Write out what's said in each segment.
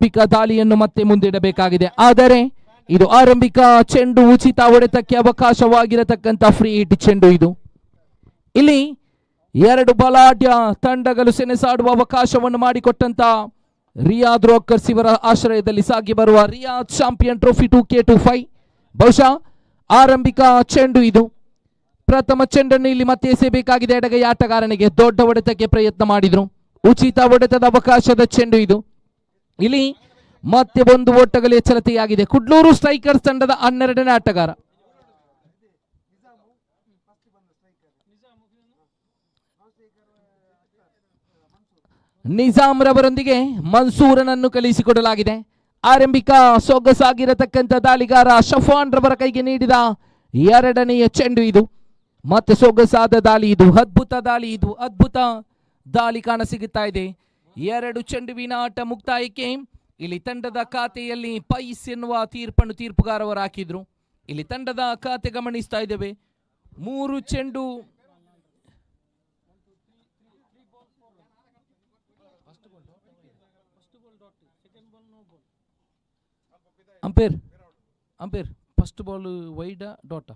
ಆರಂಭಿಕ ದಾಳಿಯನ್ನು ಮತ್ತೆ ಮುಂದಿಡಬೇಕಾಗಿದೆ. ಆದರೆ ಇದು ಆರಂಭಿಕ ಚೆಂಡು ಉಚಿತ ಹೊಡೆತಕ್ಕೆ ಅವಕಾಶವಾಗಿರತಕ್ಕಂಥ ಫ್ರೀ ಹಿಟ್ ಚೆಂಡು. ಇದು ಇಲ್ಲಿ ಎರಡು ಬಲಾಢ್ಯ ತಂಡಗಳು ಸೆಣಸಾಡುವ ಅವಕಾಶವನ್ನು ಮಾಡಿಕೊಟ್ಟಂತ ರಿಯಾದ್ ರಾಕರ್ಸ್ ಇವರ ಆಶ್ರಯದಲ್ಲಿ ಸಾಗಿ ಬರುವ ರಿಯಾದ್ ಚಾಂಪಿಯನ್ ಟ್ರೋಫಿ 2K25 ಬಹುಶಃ ಆರಂಭಿಕ ಚೆಂಡು. ಇದು ಪ್ರಥಮ ಚೆಂಡನ್ನು ಇಲ್ಲಿ ಮತ್ತೆ ಎಸೆಯಬೇಕಾಗಿದೆ. ಎಡಗೈ ಆಟಗಾರನಿಗೆ ದೊಡ್ಡ ಹೊಡೆತಕ್ಕೆ ಪ್ರಯತ್ನ ಮಾಡಿದ್ರು. ಉಚಿತ ಹೊಡೆತದ ಅವಕಾಶದ ಚೆಂಡು ಇದು. ಇಲ್ಲಿ ಮತ್ತೆ ಒಂದು ಓಟಗಳು ಎಚ್ಚರಿಕೆಯಾಗಿದೆ. ಕುಡ್ಲೂರು ಸ್ಟ್ರೈಕರ್ಸ್ ತಂಡದ 12ನೇ ಆಟಗಾರ ನಿಜಾಮ್ ರವರೊಂದಿಗೆ ಮನ್ಸೂರನನ್ನು ಕಳಿಸಿಕೊಡಲಾಗಿದೆ. ಆರಂಭಿಕ ಸೊಗಸಾಗಿರತಕ್ಕಂಥ ದಾಳಿಗಾರ ಶಫಾನ್ ರವರ ಕೈಗೆ ನೀಡಿದ ಎರಡನೆಯ ಚೆಂಡು ಇದು. ಮತ್ತೆ ಸೊಗಸಾದ ದಾಳಿ ಇದು. ಅದ್ಭುತ ದಾಳಿ ಇದು. ಅದ್ಭುತ ದಾಳಿ ಕಾಣಸಿಗುತ್ತಾ ಇದೆ. ಎರಡು ಚೆಂಡುವಿನ ಆಟ ಮುಕ್ತಾಯಕ್ಕೆ ಇಲ್ಲಿ ತಂಡದ ಖಾತೆಯಲ್ಲಿ ಪೈಸ್ ಎನ್ನುವ ತೀರ್ಪನ್ನು ತೀರ್ಪುಗಾರವರು ಹಾಕಿದ್ರು. ಇಲ್ಲಿ ತಂಡದ ಖಾತೆ ಗಮನಿಸ್ತಾ ಇದ್ದೇವೆ. 3 ಚೆಂಡು umpire first ball wide data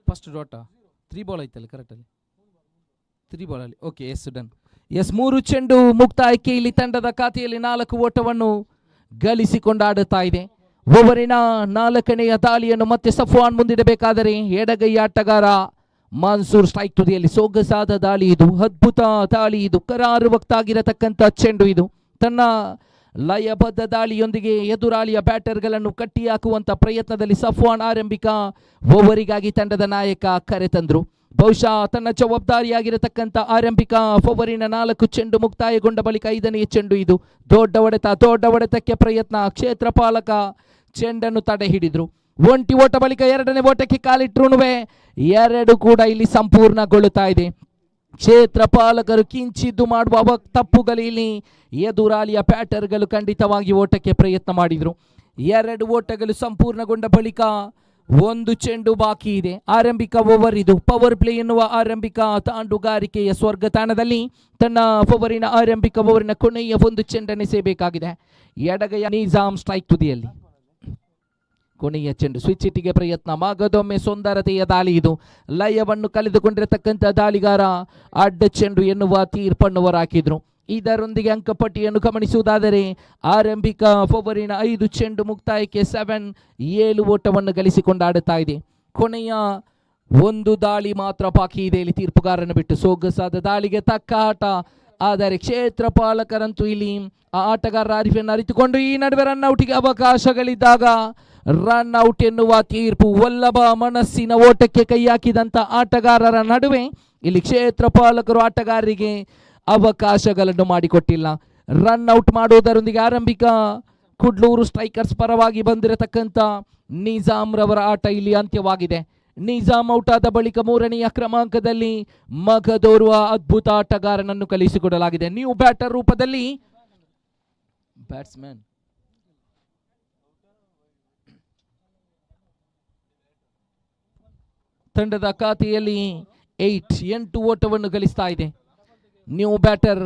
first data 3 ball ಐತಲ್ಲ ಕರೆಕ್ಟಲ್ಲಿ 3 ಬಾಲ್ ಅಲ್ಲಿ. Okay, yes done. ಎಸ್, 3 ಚೆಂಡು ಮುಕ್ತಾಯಕ್ಕೆ ಇಲ್ಲಿ ತಂಡದ ಖಾತೆಯಲ್ಲಿ 4 ಓಟವನ್ನು ಗಳಿಸಿಕೊಂಡಾಡುತ್ತಾ ಇದೆ. ಓವರಿನ 4ನೆಯ ದಾಳಿಯನ್ನು ಮತ್ತೆ ಸಫ್ವಾನ್ ಮುಂದಿಡಬೇಕಾದರೆ ಎಡಗೈ ಆಟಗಾರ ಮನ್ಸೂರ್ ಸ್ಟ್ರೈಕ್ ತುದಿಯಲ್ಲಿ. ಸೊಗಸಾದ ದಾಳಿ ಇದು. ಅದ್ಭುತ ದಾಳಿ ಇದು. ಕರಾರುವಕ್ತಾಗಿರತಕ್ಕಂಥ ಚೆಂಡು ಇದು. ತನ್ನ ಲಯಬದ್ಧ ದಾಳಿಯೊಂದಿಗೆ ಎದುರಾಳಿಯ ಬ್ಯಾಟರ್ಗಳನ್ನು ಕಟ್ಟಿ ಹಾಕುವಂತ ಪ್ರಯತ್ನದಲ್ಲಿ ಸಫ್ವಾನ್ ಆರಂಭಿಕ ಓವರಿಗಾಗಿ ತಂಡದ ನಾಯಕ ಕರೆತಂದ್ರು. ಬಹುಶಃ ತನ್ನ ಜವಾಬ್ದಾರಿಯಾಗಿರತಕ್ಕಂಥ ಆರಂಭಿಕ ಓವರಿನ 4 ಚೆಂಡು ಮುಕ್ತಾಯಗೊಂಡ ಬಳಿಕ 5ನೇ ಚೆಂಡು ಇದು. ದೊಡ್ಡ ಹೊಡೆತಕ್ಕೆ ಪ್ರಯತ್ನ. ಕ್ಷೇತ್ರಪಾಲಕ ಚೆಂಡನ್ನು ತಡೆ ಹಿಡಿದ್ರು. ಒಂಟಿ ಓಟ ಬಳಿಕ 2ನೇ ಓಟಕ್ಕೆ ಕಾಲಿಟ್ರುನುವೆ 2 ಕೂಡ ಇಲ್ಲಿ ಸಂಪೂರ್ಣಗೊಳ್ಳುತ್ತಾ ಇದೆ. ಕ್ಷೇತ್ರಪಾಲಕರು ಕಿಂಚಿದ್ದು ಮಾಡುವ ತಪ್ಪುಗಳು ಇಲ್ಲಿ ಎದುರಾಳಿಯ ಬ್ಯಾಟರ್ಗಳು ಖಂಡಿತವಾಗಿ ಓಟಕ್ಕೆ ಪ್ರಯತ್ನ ಮಾಡಿದ್ರು. 2 ಓಟಗಳು ಸಂಪೂರ್ಣಗೊಂಡ ಬಳಿಕ 1 ಚೆಂಡು ಬಾಕಿ ಇದೆ. ಆರಂಭಿಕ ಓವರ್ ಇದು. ಪವರ್ ಪ್ಲೇ ಎನ್ನುವ ಆರಂಭಿಕ ತಾಂಡುಗಾರಿಕೆಯ ಸ್ವರ್ಗ ತಾಣದಲ್ಲಿ ತನ್ನ ಓವರಿನ ಆರಂಭಿಕ ಓವರಿನ ಕೊನೆಯ 1 ಚೆಂಡನ್ನು ಎಸೆಯಬೇಕಾಗಿದೆ. ಎಡಗೈಯ ನಿಜಾಮ್ ಸ್ಟ್ರೈಕ್ ತುದಿಯಲ್ಲಿ ಕೊನೆಯ ಚೆಂಡು. ಸ್ವಿಚ್ ಹಿಟ್ಟಿಗೆ ಪ್ರಯತ್ನ. ಮಗದೊಮ್ಮೆ ಸುಂದರತೆಯ ದಾಳಿ ಇದು. ಲಯವನ್ನು ಕಳೆದುಕೊಂಡಿರತಕ್ಕಂಥ ದಾಳಿಗಾರ ಅಡ್ಡ ಚೆಂಡು ಎನ್ನುವ ತೀರ್ಪನ್ನು ಹೊರಹಾಕಿದ್ರು. ಇದರೊಂದಿಗೆ ಅಂಕಪಟ್ಟಿಯನ್ನು ಗಮನಿಸುವುದಾದರೆ ಆರಂಭಿಕ ಓವರಿನ 5 ಚೆಂಡು ಮುಕ್ತಾಯಕ್ಕೆ 7 ಓಟವನ್ನು ಗಳಿಸಿಕೊಂಡಾಡುತ್ತಾ ಇದೆ. ಕೊನೆಯ 1 ದಾಳಿ ಮಾತ್ರ ಬಾಕಿ ಇದೆ ಇಲ್ಲಿ ತೀರ್ಪುಗಾರನ್ನು ಬಿಟ್ಟು. ಸೊಗಸಾದ ದಾಳಿಗೆ ತಕ್ಕ ಆಟ. ಆದರೆ ಕ್ಷೇತ್ರಪಾಲಕರಂತೂ ಇಲ್ಲಿ ಆ ಆಟಗಾರರ ಅರಿವನ್ನು ಅರಿತುಕೊಂಡು ಈ ನಡುವೆ ರನ್ಔಟಿಗೆ ಅವಕಾಶಗಳಿದ್ದಾಗ ರನ್ಔಟ್ ಎನ್ನುವ ತೀರ್ಪು. ವಲ್ಲಭ ಮನಸ್ಸಿನ ಓಟಕ್ಕೆ ಕೈ ಹಾಕಿದಂತ ಆಟಗಾರರ ನಡುವೆ ಇಲ್ಲಿ ಕ್ಷೇತ್ರಪಾಲಕರು ಆಟಗಾರರಿಗೆ ಅವಕಾಶಗಳನ್ನು ಮಾಡಿಕೊಟ್ಟಿಲ್ಲ. ರನ್ಔಟ್ ಮಾಡುವುದರೊಂದಿಗೆ ಆರಂಭಿಕ ಕುಡ್ಲೂರು ಸ್ಟ್ರೈಕರ್ಸ್ ಪರವಾಗಿ ಬಂದಿರತಕ್ಕಂಥ ನಿಜಾಮ್ ರವರ ಆಟ ಇಲ್ಲಿ ಅಂತ್ಯವಾಗಿದೆ. ನಿಜಾಮ್ ಔಟ್ ಆದ ಬಳಿಕ 3ನೆಯ ಕ್ರಮಾಂಕದಲ್ಲಿ ಮಗದೋರ್ವ ಅದ್ಭುತ ಆಟಗಾರನನ್ನು ಕಳಿಸಿಕೊಡಲಾಗಿದೆ. ನ್ಯೂ ಬ್ಯಾಟರ್ ರೂಪದಲ್ಲಿ ಬ್ಯಾಟ್ಸ್ಮನ್ ತಂಡದ ಖಾತೆಯಲ್ಲಿ 8 ಓಟವನ್ನು ಗಳಿಸ್ತಾ ಇದೆ. New batter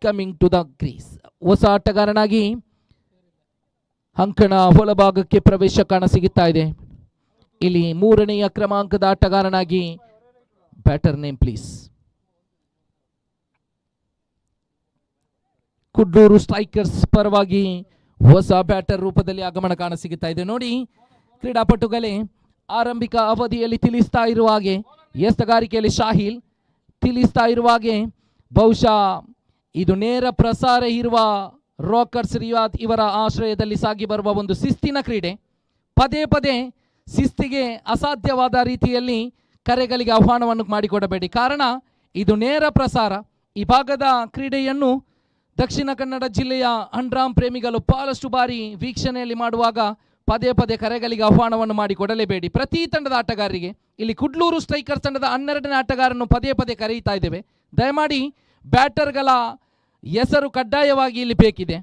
coming to the crease. ಹೊಸ ಆಟಗಾರನಾಗಿ ಅಂಕಣ ಒಳಭಾಗಕ್ಕೆ ಪ್ರವೇಶ ಕಾಣಸಿಗುತ್ತಾ ಇದೆ. ಇಲ್ಲಿ 3ನೆಯ ಕ್ರಮಾಂಕದ ಆಟಗಾರನಾಗಿ batter name please. Kudluru strikers ಪರವಾಗಿ ಹೊಸ ಬ್ಯಾಟರ್ ರೂಪದಲ್ಲಿ ಆಗಮನ ಕಾಣಸಿಗುತ್ತಾ ಇದೆ. ನೋಡಿ ಕ್ರೀಡಾಪಟುಗಳೇ, ಆರಂಭಿಕ ಅವಧಿಯಲ್ಲಿ ತಿಳಿಸ್ತಾ ಇರುವ ಹಾಗೆ ಎಸ್ತಗಾರಿಕೆಯಲ್ಲಿ ಶಾಹಿಲ್ ತಿಳಿಸ್ತಾ ಇರುವ ಹಾಗೆ ಬಹುಶಃ ಇದು ನೇರ ಪ್ರಸಾರ ಇರುವ ರಾಕರ್ಸ್ ರಿಯಾದ್ ಇವರ ಆಶ್ರಯದಲ್ಲಿ ಸಾಗಿ ಬರುವ ಒಂದು ಶಿಸ್ತಿನ ಕ್ರೀಡೆ. ಪದೇ ಪದೇ ಶಿಸ್ತಿಗೆ ಅಸಾಧ್ಯವಾದ ರೀತಿಯಲ್ಲಿ ಕರೆಗಳಿಗೆ ಆಹ್ವಾನವನ್ನು ಮಾಡಿಕೊಡಬೇಡಿ. ಕಾರಣ ಇದು ನೇರ ಪ್ರಸಾರ. ಈ ಭಾಗದ ಕ್ರೀಡೆಯನ್ನು ದಕ್ಷಿಣ ಕನ್ನಡ ಜಿಲ್ಲೆಯ ಅಂಡ್ರಾಮ್ ಪ್ರೇಮಿಗಳು ಬಹಳಷ್ಟು ಬಾರಿ ವೀಕ್ಷಣೆಯಲ್ಲಿ ಮಾಡುವಾಗ ಪದೇ ಪದೇ ಕರೆಗಳಿಗೆ ಆಹ್ವಾನವನ್ನು ಮಾಡಿಕೊಡಲೇಬೇಡಿ. ಪ್ರತಿ ತಂಡದ ಆಟಗಾರರಿಗೆ ಇಲ್ಲಿ ಕುಡ್ಲೂರು ಸ್ಟ್ರೈಕರ್ಸ್ ತಂಡದ 12ನೇ ಆಟಗಾರನ್ನು ಪದೇ ಪದೇ ಕರೆಯುತ್ತಾ ಇದ್ದೇವೆ. ದಯಮಾಡಿ ಬ್ಯಾಟರ್ಗಳ ಹೆಸರು ಕಡ್ಡಾಯವಾಗಿ ಇಲ್ಲಿ ಬೇಕಿದೆ.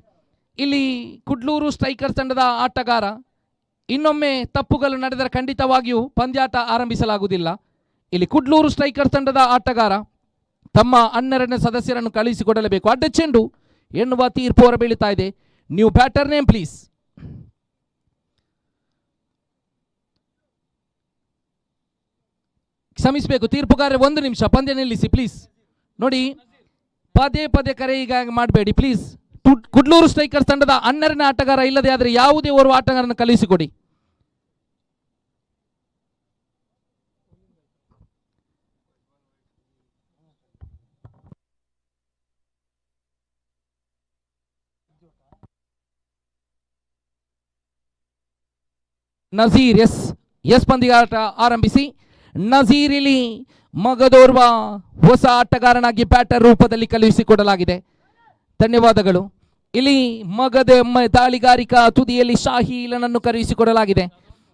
ಇಲ್ಲಿ ಕುಡ್ಲೂರು ಸ್ಟ್ರೈಕರ್ಸ್ ತಂಡದ ಆಟಗಾರ ಇನ್ನೊಮ್ಮೆ ತಪ್ಪುಗಳು ನಡೆದರೆ ಖಂಡಿತವಾಗಿಯೂ ಪಂದ್ಯಾಟ ಆರಂಭಿಸಲಾಗುವುದಿಲ್ಲ. ಇಲ್ಲಿ ಕುಡ್ಲೂರು ಸ್ಟ್ರೈಕರ್ಸ್ ತಂಡದ ಆಟಗಾರ ತಮ್ಮ 12ನೇ ಸದಸ್ಯರನ್ನು ಕಳುಹಿಸಿಕೊಡಲೇಬೇಕು. ಅಡ್ಡ ಚೆಂಡು ಎನ್ನುವ ತೀರ್ಪು ಹೊರಬೀಳುತ್ತಾ ಇದೆ. New batter name please. ಕ್ಷಮಿಸಬೇಕು ತೀರ್ಪುಗಾರ, 1 ನಿಮಿಷ ಪಂದ್ಯ ನಿಲ್ಲಿಸಿ ಪ್ಲೀಸ್. ನೋಡಿ, ಪದೇ ಪದೇ ಕರೆ ಈಗ ಮಾಡಬೇಡಿ ಪ್ಲೀಸ್. ಕುಡ್ಲೂರು ಸ್ಟ್ರೈಕರ್ಸ್ ತಂಡದ 12ನೇ ಆಟಗಾರ ಇಲ್ಲದೆ ಆದರೆ ಯಾವುದೇ ಓರ್ವ ಆಟಗಾರನ ಕಳುಹಿಸಿಕೊಡಿ. ನಜೀರ್, ಎಸ್ ಪಂದ್ಯಾಟ ಆರಂಭಿಸಿ. ನಜೀರ್ ಇಲ್ಲಿ ಮಗದೋರ್ವ ಹೊಸ ಆಟಗಾರನಾಗಿ ಬ್ಯಾಟರ್ ರೂಪದಲ್ಲಿ ಕಳುಹಿಸಿಕೊಡಲಾಗಿದೆ. ಧನ್ಯವಾದಗಳು. ಇಲ್ಲಿ ಮಗದ ದಾಳಿಗಾರಿಕಾ ತುದಿಯಲ್ಲಿ ಶಾಹೀಲನನ್ನು ಕರೆಯಿಸಿಕೊಡಲಾಗಿದೆ.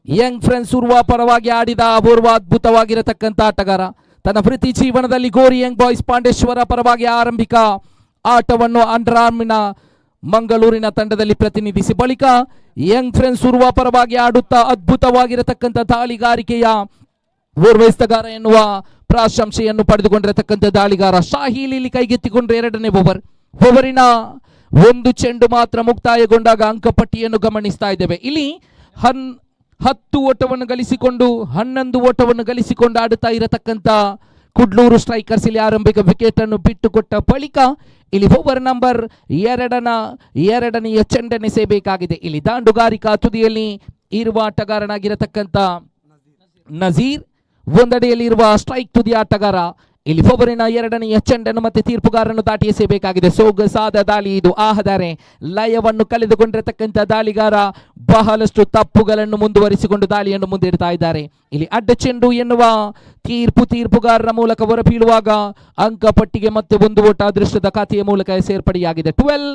ಯಂಗ್ ಫ್ರೆಂಡ್ಸ್ ಉರ್ವಾ ಪರವಾಗಿ ಆಡಿದ ಓರ್ವ ಅದ್ಭುತವಾಗಿರತಕ್ಕಂಥ ಆಟಗಾರ. ತನ್ನ ವೃತ್ತಿ ಜೀವನದಲ್ಲಿ ಗೋರಿ ಯಂಗ್ ಬಾಯ್ಸ್ ಪಾಂಡೇಶ್ವರ ಪರವಾಗಿ ಆರಂಭಿಕ ಆಟವನ್ನು ಅಂಡರ್ ಆರ್ಮಿನ ಮಂಗಳೂರಿನ ತಂಡದಲ್ಲಿ ಪ್ರತಿನಿಧಿಸಿ ಬಳಿಕ ಯಂಗ್ ಫ್ರೆಂಡ್ಸ್ ಉರ್ವಾ ಪರವಾಗಿ ಆಡುತ್ತಾ ಅದ್ಭುತವಾಗಿರತಕ್ಕಂಥ ದಾಳಿಗಾರಿಕೆಯ ಓರ್ವಹಿಸ್ತಗಾರ ಎನ್ನುವ ಪ್ರಶಂಸೆಯನ್ನು ಪಡೆದುಕೊಂಡಿರತಕ್ಕಂಥ ದಾಳಿಗಾರ ಶಾಹೀಲ್ ಇಲ್ಲಿ ಕೈಗೆತ್ತಿಕೊಂಡ್ರೆ 2ನೇ ಓವರಿನ 1 ಚೆಂಡು ಮಾತ್ರ ಮುಕ್ತಾಯಗೊಂಡಾಗ ಅಂಕಪಟ್ಟಿಯನ್ನು ಗಮನಿಸ್ತಾ ಇದ್ದೇವೆ. ಇಲ್ಲಿ 10 ಓಟವನ್ನು ಗಳಿಸಿಕೊಂಡು 11 ಓಟವನ್ನು ಗಳಿಸಿಕೊಂಡು ಆಡುತ್ತಾ ಇರತಕ್ಕಂಥ ಕುಡ್ಲೂರು ಸ್ಟ್ರೈಕರ್ಸ್ ಇಲ್ಲಿ ಆರಂಭಿಕ ವಿಕೆಟ್ ಅನ್ನು ಬಿಟ್ಟುಕೊಟ್ಟ ಬಳಿಕ ಇಲ್ಲಿ ಓವರ್ ನಂಬರ್ 2ನೆಯ ಚೆಂಡನ್ನೆಸೆಯಬೇಕಾಗಿದೆ. ಇಲ್ಲಿ ದಾಂಡುಗಾರಿಕಾ ತುದಿಯಲ್ಲಿ ಇರುವ ಆಟಗಾರನಾಗಿರತಕ್ಕಂಥ ನಜೀರ್, ಒಂದೆಡೆಯಲ್ಲಿ ಇರುವ ಸ್ಟ್ರೈಕ್ ತುದಿಯ ಆಟಗಾರ. ಇಲ್ಲಿ ಓವರಿನ 2ನೆಯ ಚೆಂಡನ್ನು ಮತ್ತೆ ತೀರ್ಪುಗಾರನ್ನು ದಾಟಿ ಎಸೆಯಬೇಕಾಗಿದೆ. ಸೊಗಸಾದ ದಾಳಿ ಇದು. ಆದರೆ ಲಯವನ್ನು ಕಳೆದುಕೊಂಡಿರತಕ್ಕಂಥ ದಾಳಿಗಾರ ಬಹಳಷ್ಟು ತಪ್ಪುಗಳನ್ನು ಮುಂದುವರಿಸಿಕೊಂಡು ದಾಳಿಯನ್ನು ಮುಂದಿಡ್ತಾ ಇದ್ದಾರೆ. ಇಲ್ಲಿ ಅಡ್ಡ ಚೆಂಡು ಎನ್ನುವ ತೀರ್ಪುಗಾರರ ಮೂಲಕ ಹೊರಬೀಳುವಾಗ ಅಂಕಪಟ್ಟಿಗೆ ಮತ್ತೆ 1 ಓಟ ಅದೃಷ್ಟದ ಖಾತೆಯ ಮೂಲಕ ಸೇರ್ಪಡೆಯಾಗಿದೆ. 12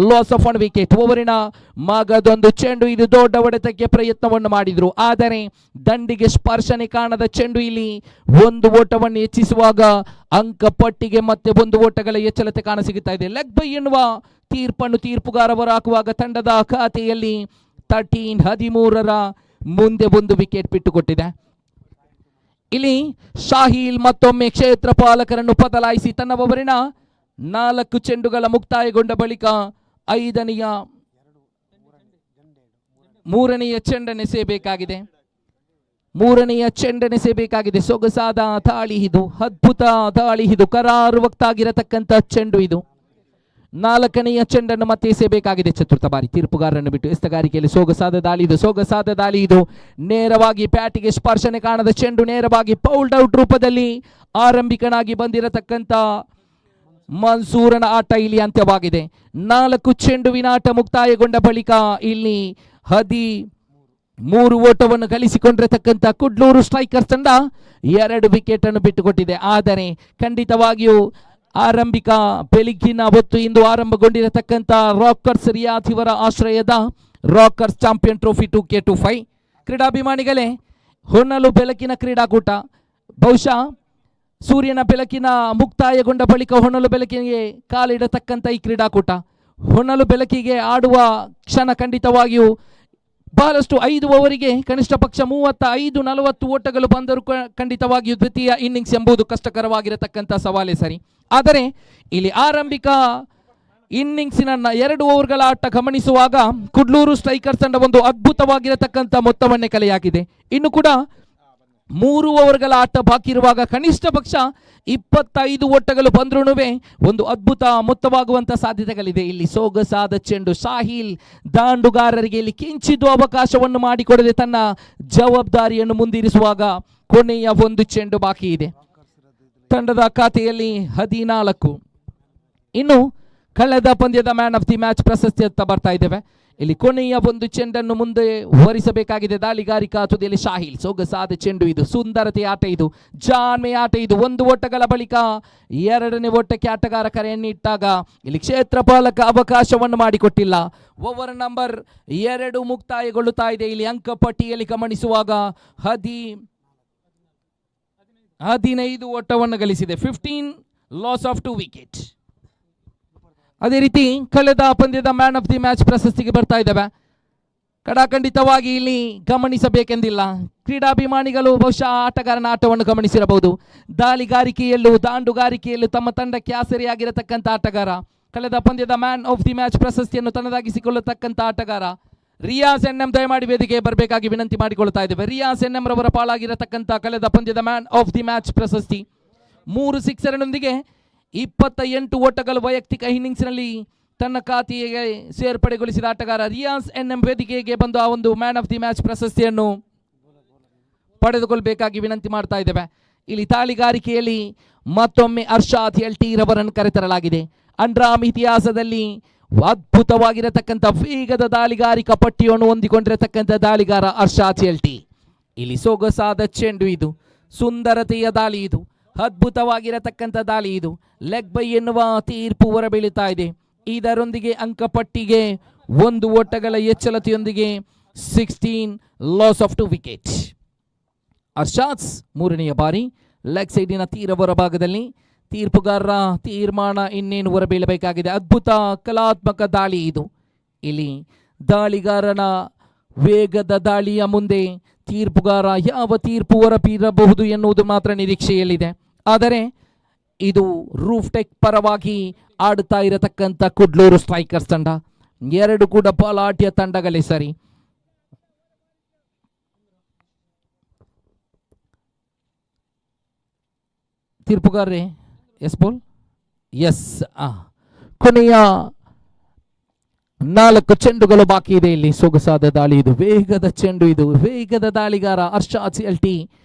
ಲಾಸ್ ಆಫ್ 1 ವಿಕೆಟ್. ಓವರಿನ ಮಗದೊಂದು ಚೆಂಡು, ಇದು ದೊಡ್ಡ ಹೊಡೆತಕ್ಕೆ ಪ್ರಯತ್ನವನ್ನು ಮಾಡಿದ್ರು, ಆದರೆ ದಂಡಿಗೆ ಸ್ಪರ್ಶನೆ ಕಾಣದ ಚೆಂಡು ಇಲ್ಲಿ 1 ಓಟವನ್ನು ಹೆಚ್ಚಿಸುವಾಗ ಅಂಕಪಟ್ಟಿಗೆ ಮತ್ತೆ 1 ಓಟಗಳ ಎಚ್ಚಲತೆ ಕಾಣಸಿಗುತ್ತಾ ಇದೆ. ಲೆಗ್ ಬೈ ಎನ್ನುವ ತೀರ್ಪನ್ನು ತೀರ್ಪುಗಾರ ಹೊರಹಾಕುವಾಗ ತಂಡದ ಖಾತೆಯಲ್ಲಿ 13-13ರ ಮುಂದೆ 1 ವಿಕೆಟ್ ಬಿಟ್ಟುಕೊಟ್ಟಿದೆ. ಇಲ್ಲಿ ಶಾಹೀಲ್ ಮತ್ತೊಮ್ಮೆ ಕ್ಷೇತ್ರ ಪಾಲಕರನ್ನು ಬದಲಾಯಿಸಿ ತನ್ನ ಓವರಿನ 4 ಚೆಂಡುಗಳ ಮುಕ್ತಾಯಗೊಂಡ ಬಳಿಕ 3ನೆಯ ಚೆಂಡನ್ನೆಸೆಯಬೇಕಾಗಿದೆ. 3ನೆಯ ಚೆಂಡನ್ನೆಸೆಯಬೇಕಾಗಿದೆ. ಸೊಗಸಾದ ದಾಳಿ ಇದು, ಅದ್ಭುತ ದಾಳಿ ಇದು, ಕರಾರುವಕ್ತಾಗಿರತಕ್ಕಂಥ ಚೆಂಡು ಇದು. 4ನೆಯ ಚೆಂಡನ್ನು ಮತ್ತೆ ಎಸೆಯಬೇಕಾಗಿದೆ. ಚತುರ್ಥ ಬಾರಿ ತೀರ್ಪುಗಾರರನ್ನು ಬಿಟ್ಟು ಎಸ್ತಗಾರಿಕೆಯಲ್ಲಿ ಸೊಗಸಾದ ದಾಳಿ ಇದು. ನೇರವಾಗಿ ಪ್ಯಾಟಿಗೆ ಸ್ಪರ್ಶನೆ ಕಾಣದ ಚೆಂಡು ನೇರವಾಗಿ ಪೌಲ್ಡ್ ಔಟ್ ರೂಪದಲ್ಲಿ ಆರಂಭಿಕನಾಗಿ ಬಂದಿರತಕ್ಕಂಥ ಮನ್ಸೂರನ ಆಟ ಇಲ್ಲಿ ಅಂತ್ಯವಾಗಿದೆ. 4 ಚೆಂಡುವಿನ ಆಟ ಮುಕ್ತಾಯಗೊಂಡ ಬಳಿಕ ಇಲ್ಲಿ 13 ಓಟವನ್ನು ಗಳಿಸಿಕೊಂಡಿರತಕ್ಕಂಥ ಕುಡ್ಲೂರು ಸ್ಟ್ರೈಕರ್ಸ್ ತಂಡ 2 ವಿಕೆಟ್ ಅನ್ನು ಬಿಟ್ಟುಕೊಟ್ಟಿದೆ. ಆದರೆ ಖಂಡಿತವಾಗಿಯೂ ಆರಂಭಿಕ ಬೆಳಗ್ಗಿನ ಹೊತ್ತು ಇಂದು ಆರಂಭಗೊಂಡಿರತಕ್ಕಂಥ ರಾಕರ್ಸ್ ರಿಯಾದ್ ಇವರ ಆಶ್ರಯದ ರಾಕರ್ಸ್ ಚಾಂಪಿಯನ್ ಟ್ರೋಫಿ 2K25 ಕ್ರೀಡಾಭಿಮಾನಿಗಳೇ, ಹೊನ್ನಲು ಬೆಳಕಿನ ಕ್ರೀಡಾಕೂಟ. ಬಹುಶಃ ಸೂರ್ಯನ ಬೆಳಕಿನ ಮುಕ್ತಾಯಗೊಂಡ ಬಳಿಕ ಹೊನ್ನಲು ಬೆಳಕಿಗೆ ಕಾಲಿಡತಕ್ಕಂಥ ಈ ಕ್ರೀಡಾಕೂಟ, ಹೊನ್ನಲು ಬೆಳಕಿಗೆ ಆಡುವ ಕ್ಷಣ ಖಂಡಿತವಾಗಿಯೂ ಬಹಳಷ್ಟು 5 ಓವರಿಗೆ ಕನಿಷ್ಠ ಪಕ್ಷ 35-40 ಓಟಗಳು ಬಂದರೂ ಖಂಡಿತವಾಗಿಯೂ ದ್ವಿತೀಯ ಇನ್ನಿಂಗ್ಸ್ ಎಂಬುದು ಕಷ್ಟಕರವಾಗಿರತಕ್ಕಂಥ ಸವಾಲೇ ಸರಿ. ಆದರೆ ಇಲ್ಲಿ ಆರಂಭಿಕ ಇನ್ನಿಂಗ್ಸಿನ 2 ಓವರ್ಗಳ ಆಟ ಗಮನಿಸುವಾಗ ಕುಡ್ಲೂರು ಸ್ಟ್ರೈಕರ್ಸ್ ತಂಡ ಒಂದು ಅದ್ಭುತವಾಗಿರತಕ್ಕಂಥ ಮೊತ್ತವನ್ನೇ ಕಲೆ ಹಾಕಿದೆ. ಇನ್ನು ಕೂಡ 3 ಓವರ್ಗಳ ಆಟ ಬಾಕಿ ಇರುವಾಗ ಕನಿಷ್ಠ ಪಕ್ಷ 25 ಓಟಗಳು ಬಂದ್ರೂ ಒಂದು ಅದ್ಭುತ ಮೊತ್ತವಾಗುವಂಥ ಸಾಧ್ಯತೆಗಳಿದೆ. ಇಲ್ಲಿ ಸೊಗಸಾದ ಚೆಂಡು, ಶಾಹೀಲ್ ದಾಂಡುಗಾರರಿಗೆ ಇಲ್ಲಿ ಕಿಂಚಿದು ಅವಕಾಶವನ್ನು ಮಾಡಿಕೊಡದೆ ತನ್ನ ಜವಾಬ್ದಾರಿಯನ್ನು ಮುಂದಿರಿಸುವಾಗ ಕೊನೆಯ 1 ಚೆಂಡು ಬಾಕಿ ಇದೆ. ತಂಡದ ಖಾತೆಯಲ್ಲಿ 14. ಇನ್ನು ಕಳೆದ ಪಂದ್ಯದ ಮ್ಯಾನ್ ಆಫ್ ದಿ ಮ್ಯಾಚ್ ಪ್ರಶಸ್ತಿ ಅಂತ ಬರ್ತಾ ಇದ್ದೇವೆ. ಇಲ್ಲಿ ಕೊನೆಯ 1 ಚೆಂಡನ್ನು ಮುಂದೆ ಹೊರಿಸಬೇಕಾಗಿದೆ ದಾಳಿಗಾರಿಕಾ ತುದಿಯಲ್ಲಿ ಶಾಹೀಲ್. ಸೊಗಸಾದ ಚೆಂಡು ಇದು, ಸುಂದರತೆಯ ಆಟ ಇದು, ಜಾಣ್ಮೆಯ ಆಟ ಇದು. 1 ಓಟಗಳ ಬಳಿಕ 2ನೇ ಓಟಕ್ಕೆ ಆಟಗಾರ ಕರೆಯನ್ನು ಇಟ್ಟಾಗ ಇಲ್ಲಿ ಕ್ಷೇತ್ರ ಪಾಲಕ ಅವಕಾಶವನ್ನು ಮಾಡಿಕೊಟ್ಟಿಲ್ಲ. ಓವರ್ ನಂಬರ್ 2 ಮುಕ್ತಾಯಗೊಳ್ಳುತ್ತಾ ಇದೆ. ಇಲ್ಲಿ ಅಂಕಪಟ್ಟಿಯಲ್ಲಿ ಗಮನಿಸುವಾಗ 15 ಓಟವನ್ನು ಗಳಿಸಿದೆ. 15 ಲಾಸ್ ಆಫ್ 2 ವಿಕೆಟ್. ಅದೇ ರೀತಿ ಕಳೆದ ಪಂದ್ಯದ ಮ್ಯಾನ್ ಆಫ್ ದಿ ಮ್ಯಾಚ್ ಪ್ರಶಸ್ತಿಗೆ ಬರ್ತಾ ಇದ್ದಾವೆ. ಕಡಾಖಂಡಿತವಾಗಿ ಇಲ್ಲಿ ಗಮನಿಸಬೇಕೆಂದಿಲ್ಲ. ಕ್ರೀಡಾಭಿಮಾನಿಗಳು ಬಹುಶಃ ಆಟಗಾರನ ಆಟವನ್ನು ಗಮನಿಸಿರಬಹುದು. ದಾಳಿಗಾರಿಕೆಯಲ್ಲೂ ದಾಂಡುಗಾರಿಕೆಯಲ್ಲೂ ತಮ್ಮ ತಂಡಕ್ಕೆ ಆಸರೆಯಾಗಿರತಕ್ಕಂಥ ಆಟಗಾರ ಕಳೆದ ಪಂದ್ಯದ ಮ್ಯಾನ್ ಆಫ್ ದಿ ಮ್ಯಾಚ್ ಪ್ರಶಸ್ತಿಯನ್ನು ತನ್ನದಾಗಿಸಿಕೊಳ್ಳತಕ್ಕಂಥ ಆಟಗಾರ ರಿಯಾಜ್ ಎನ್ ಎಂ. ದಯಮಾಡಿ ವೇದಿಕೆ ಬರಬೇಕಾಗಿ ವಿನಂತಿ ಮಾಡಿಕೊಳ್ತಾ ಇದ್ದೇವೆ. ರಿಯಾಜ್ ಎನ್ ಎಂ ರವರ ಪಾಲಾಗಿರತಕ್ಕಂಥ ಕಳೆದ ಪಂದ್ಯದ ಮ್ಯಾನ್ ಆಫ್ ದಿ ಮ್ಯಾಚ್ ಪ್ರಶಸ್ತಿ 3 ಸಿಕ್ಸರ್ನೊಂದಿಗೆ 28 ಓಟಗಳು ವೈಯಕ್ತಿಕ ಇನ್ನಿಂಗ್ಸ್ನಲ್ಲಿ ತನ್ನ ಖಾತೆಗೆ ಸೇರ್ಪಡೆಗೊಳಿಸಿದ ಆಟಗಾರ ರಿಯಾಜ್ ಎನ್ ಎಂ ವೇದಿಕೆಗೆ ಬಂದು ಆ ಒಂದು ಮ್ಯಾನ್ ಆಫ್ ದಿ ಮ್ಯಾಚ್ ಪ್ರಶಸ್ತಿಯನ್ನು ಪಡೆದುಕೊಳ್ಳಬೇಕಾಗಿ ವಿನಂತಿ ಮಾಡ್ತಾ ಇದ್ದೇವೆ. ಇಲ್ಲಿ ತಾಳಿಗಾರಿಕೆಯಲ್ಲಿ ಮತ್ತೊಮ್ಮೆ ಅರ್ಷಾದ್ ಎಲ್ಟಿ ರವರನ್ನು ಕರೆತರಲಾಗಿದೆ. ಅಂಡ್ರಾಮ್ ಇತಿಹಾಸದಲ್ಲಿ ಅದ್ಭುತವಾಗಿರತಕ್ಕಂಥ ವೇಗದ ದಾಳಿಗಾರಿಕಾ ಪಟ್ಟಿಯನ್ನು ಹೊಂದಿಕೊಂಡಿರತಕ್ಕಂಥ ದಾಳಿಗಾರ ಅರ್ಷಾದ್ ಎಲ್ಟಿ. ಇಲ್ಲಿ ಸೊಗಸಾದ ಚೆಂಡು, ಇದು ಸುಂದರತೆಯ ದಾಳಿ, ಇದು ಅದ್ಭುತವಾಗಿರತಕ್ಕಂಥ ದಾಳಿ, ಇದು ಲೆಗ್ ಬೈ ಎನ್ನುವ ತೀರ್ಪು ಹೊರಬೀಳುತ್ತಾ ಇದೆ. ಇದರೊಂದಿಗೆ ಅಂಕಪಟ್ಟಿಗೆ 1 ಓಟಗಳ ಎಚ್ಚಲತೆಯೊಂದಿಗೆ 16 ಲಾಸ್ ಆಫ್ 2 ವಿಕೆಟ್. ಅರ್ಷಾದ್ 3ನೇ ಬಾರಿ ಲೆಗ್ ಸೈಡಿನ ತೀರ ಹೊರಭಾಗದಲ್ಲಿ ತೀರ್ಪುಗಾರರ ತೀರ್ಮಾನ ಇನ್ನೇನು ಹೊರಬೀಳಬೇಕಾಗಿದೆ. ಅದ್ಭುತ ಕಲಾತ್ಮಕ ದಾಳಿ ಇದು. ಇಲ್ಲಿ ದಾಳಿಗಾರನ ವೇಗದ ದಾಳಿಯ ಮುಂದೆ ತೀರ್ಪುಗಾರ ಯಾವ ತೀರ್ಪು ಹೊರಬೀರಬಹುದು ಎನ್ನುವುದು ಮಾತ್ರ ನಿರೀಕ್ಷೆಯಲ್ಲಿದೆ. ಆದರೆ ಇದು ರೂಫ್ಟೆಕ್ ಪರವಾಗಿ ಆಡುತ್ತಾ ಇರತಕ್ಕಂಥ ಕುಡ್ಲೂರು ಸ್ಟ್ರೈಕರ್ಸ್ ತಂಡ. 2 ಕೂಡ ಬಲಾಢ್ಯ ತಂಡಗಳೇ ಸರಿ. ತೀರ್ಪುಗಾರರೇ, ಎಸ್ ಬೋಲ್, ಎಸ್. ಕೊನೆಯ 4 ಚೆಂಡುಗಳು ಬಾಕಿ ಇದೆ. ಇಲ್ಲಿ ಸೊಗಸಾದ ದಾಳಿ, ಇದು ವೇಗದ ಚೆಂಡು, ಇದು ವೇಗದ ದಾಳಿಗಾರ ಅರ್ಷಾದ್ ಎಲ್ಟಿ.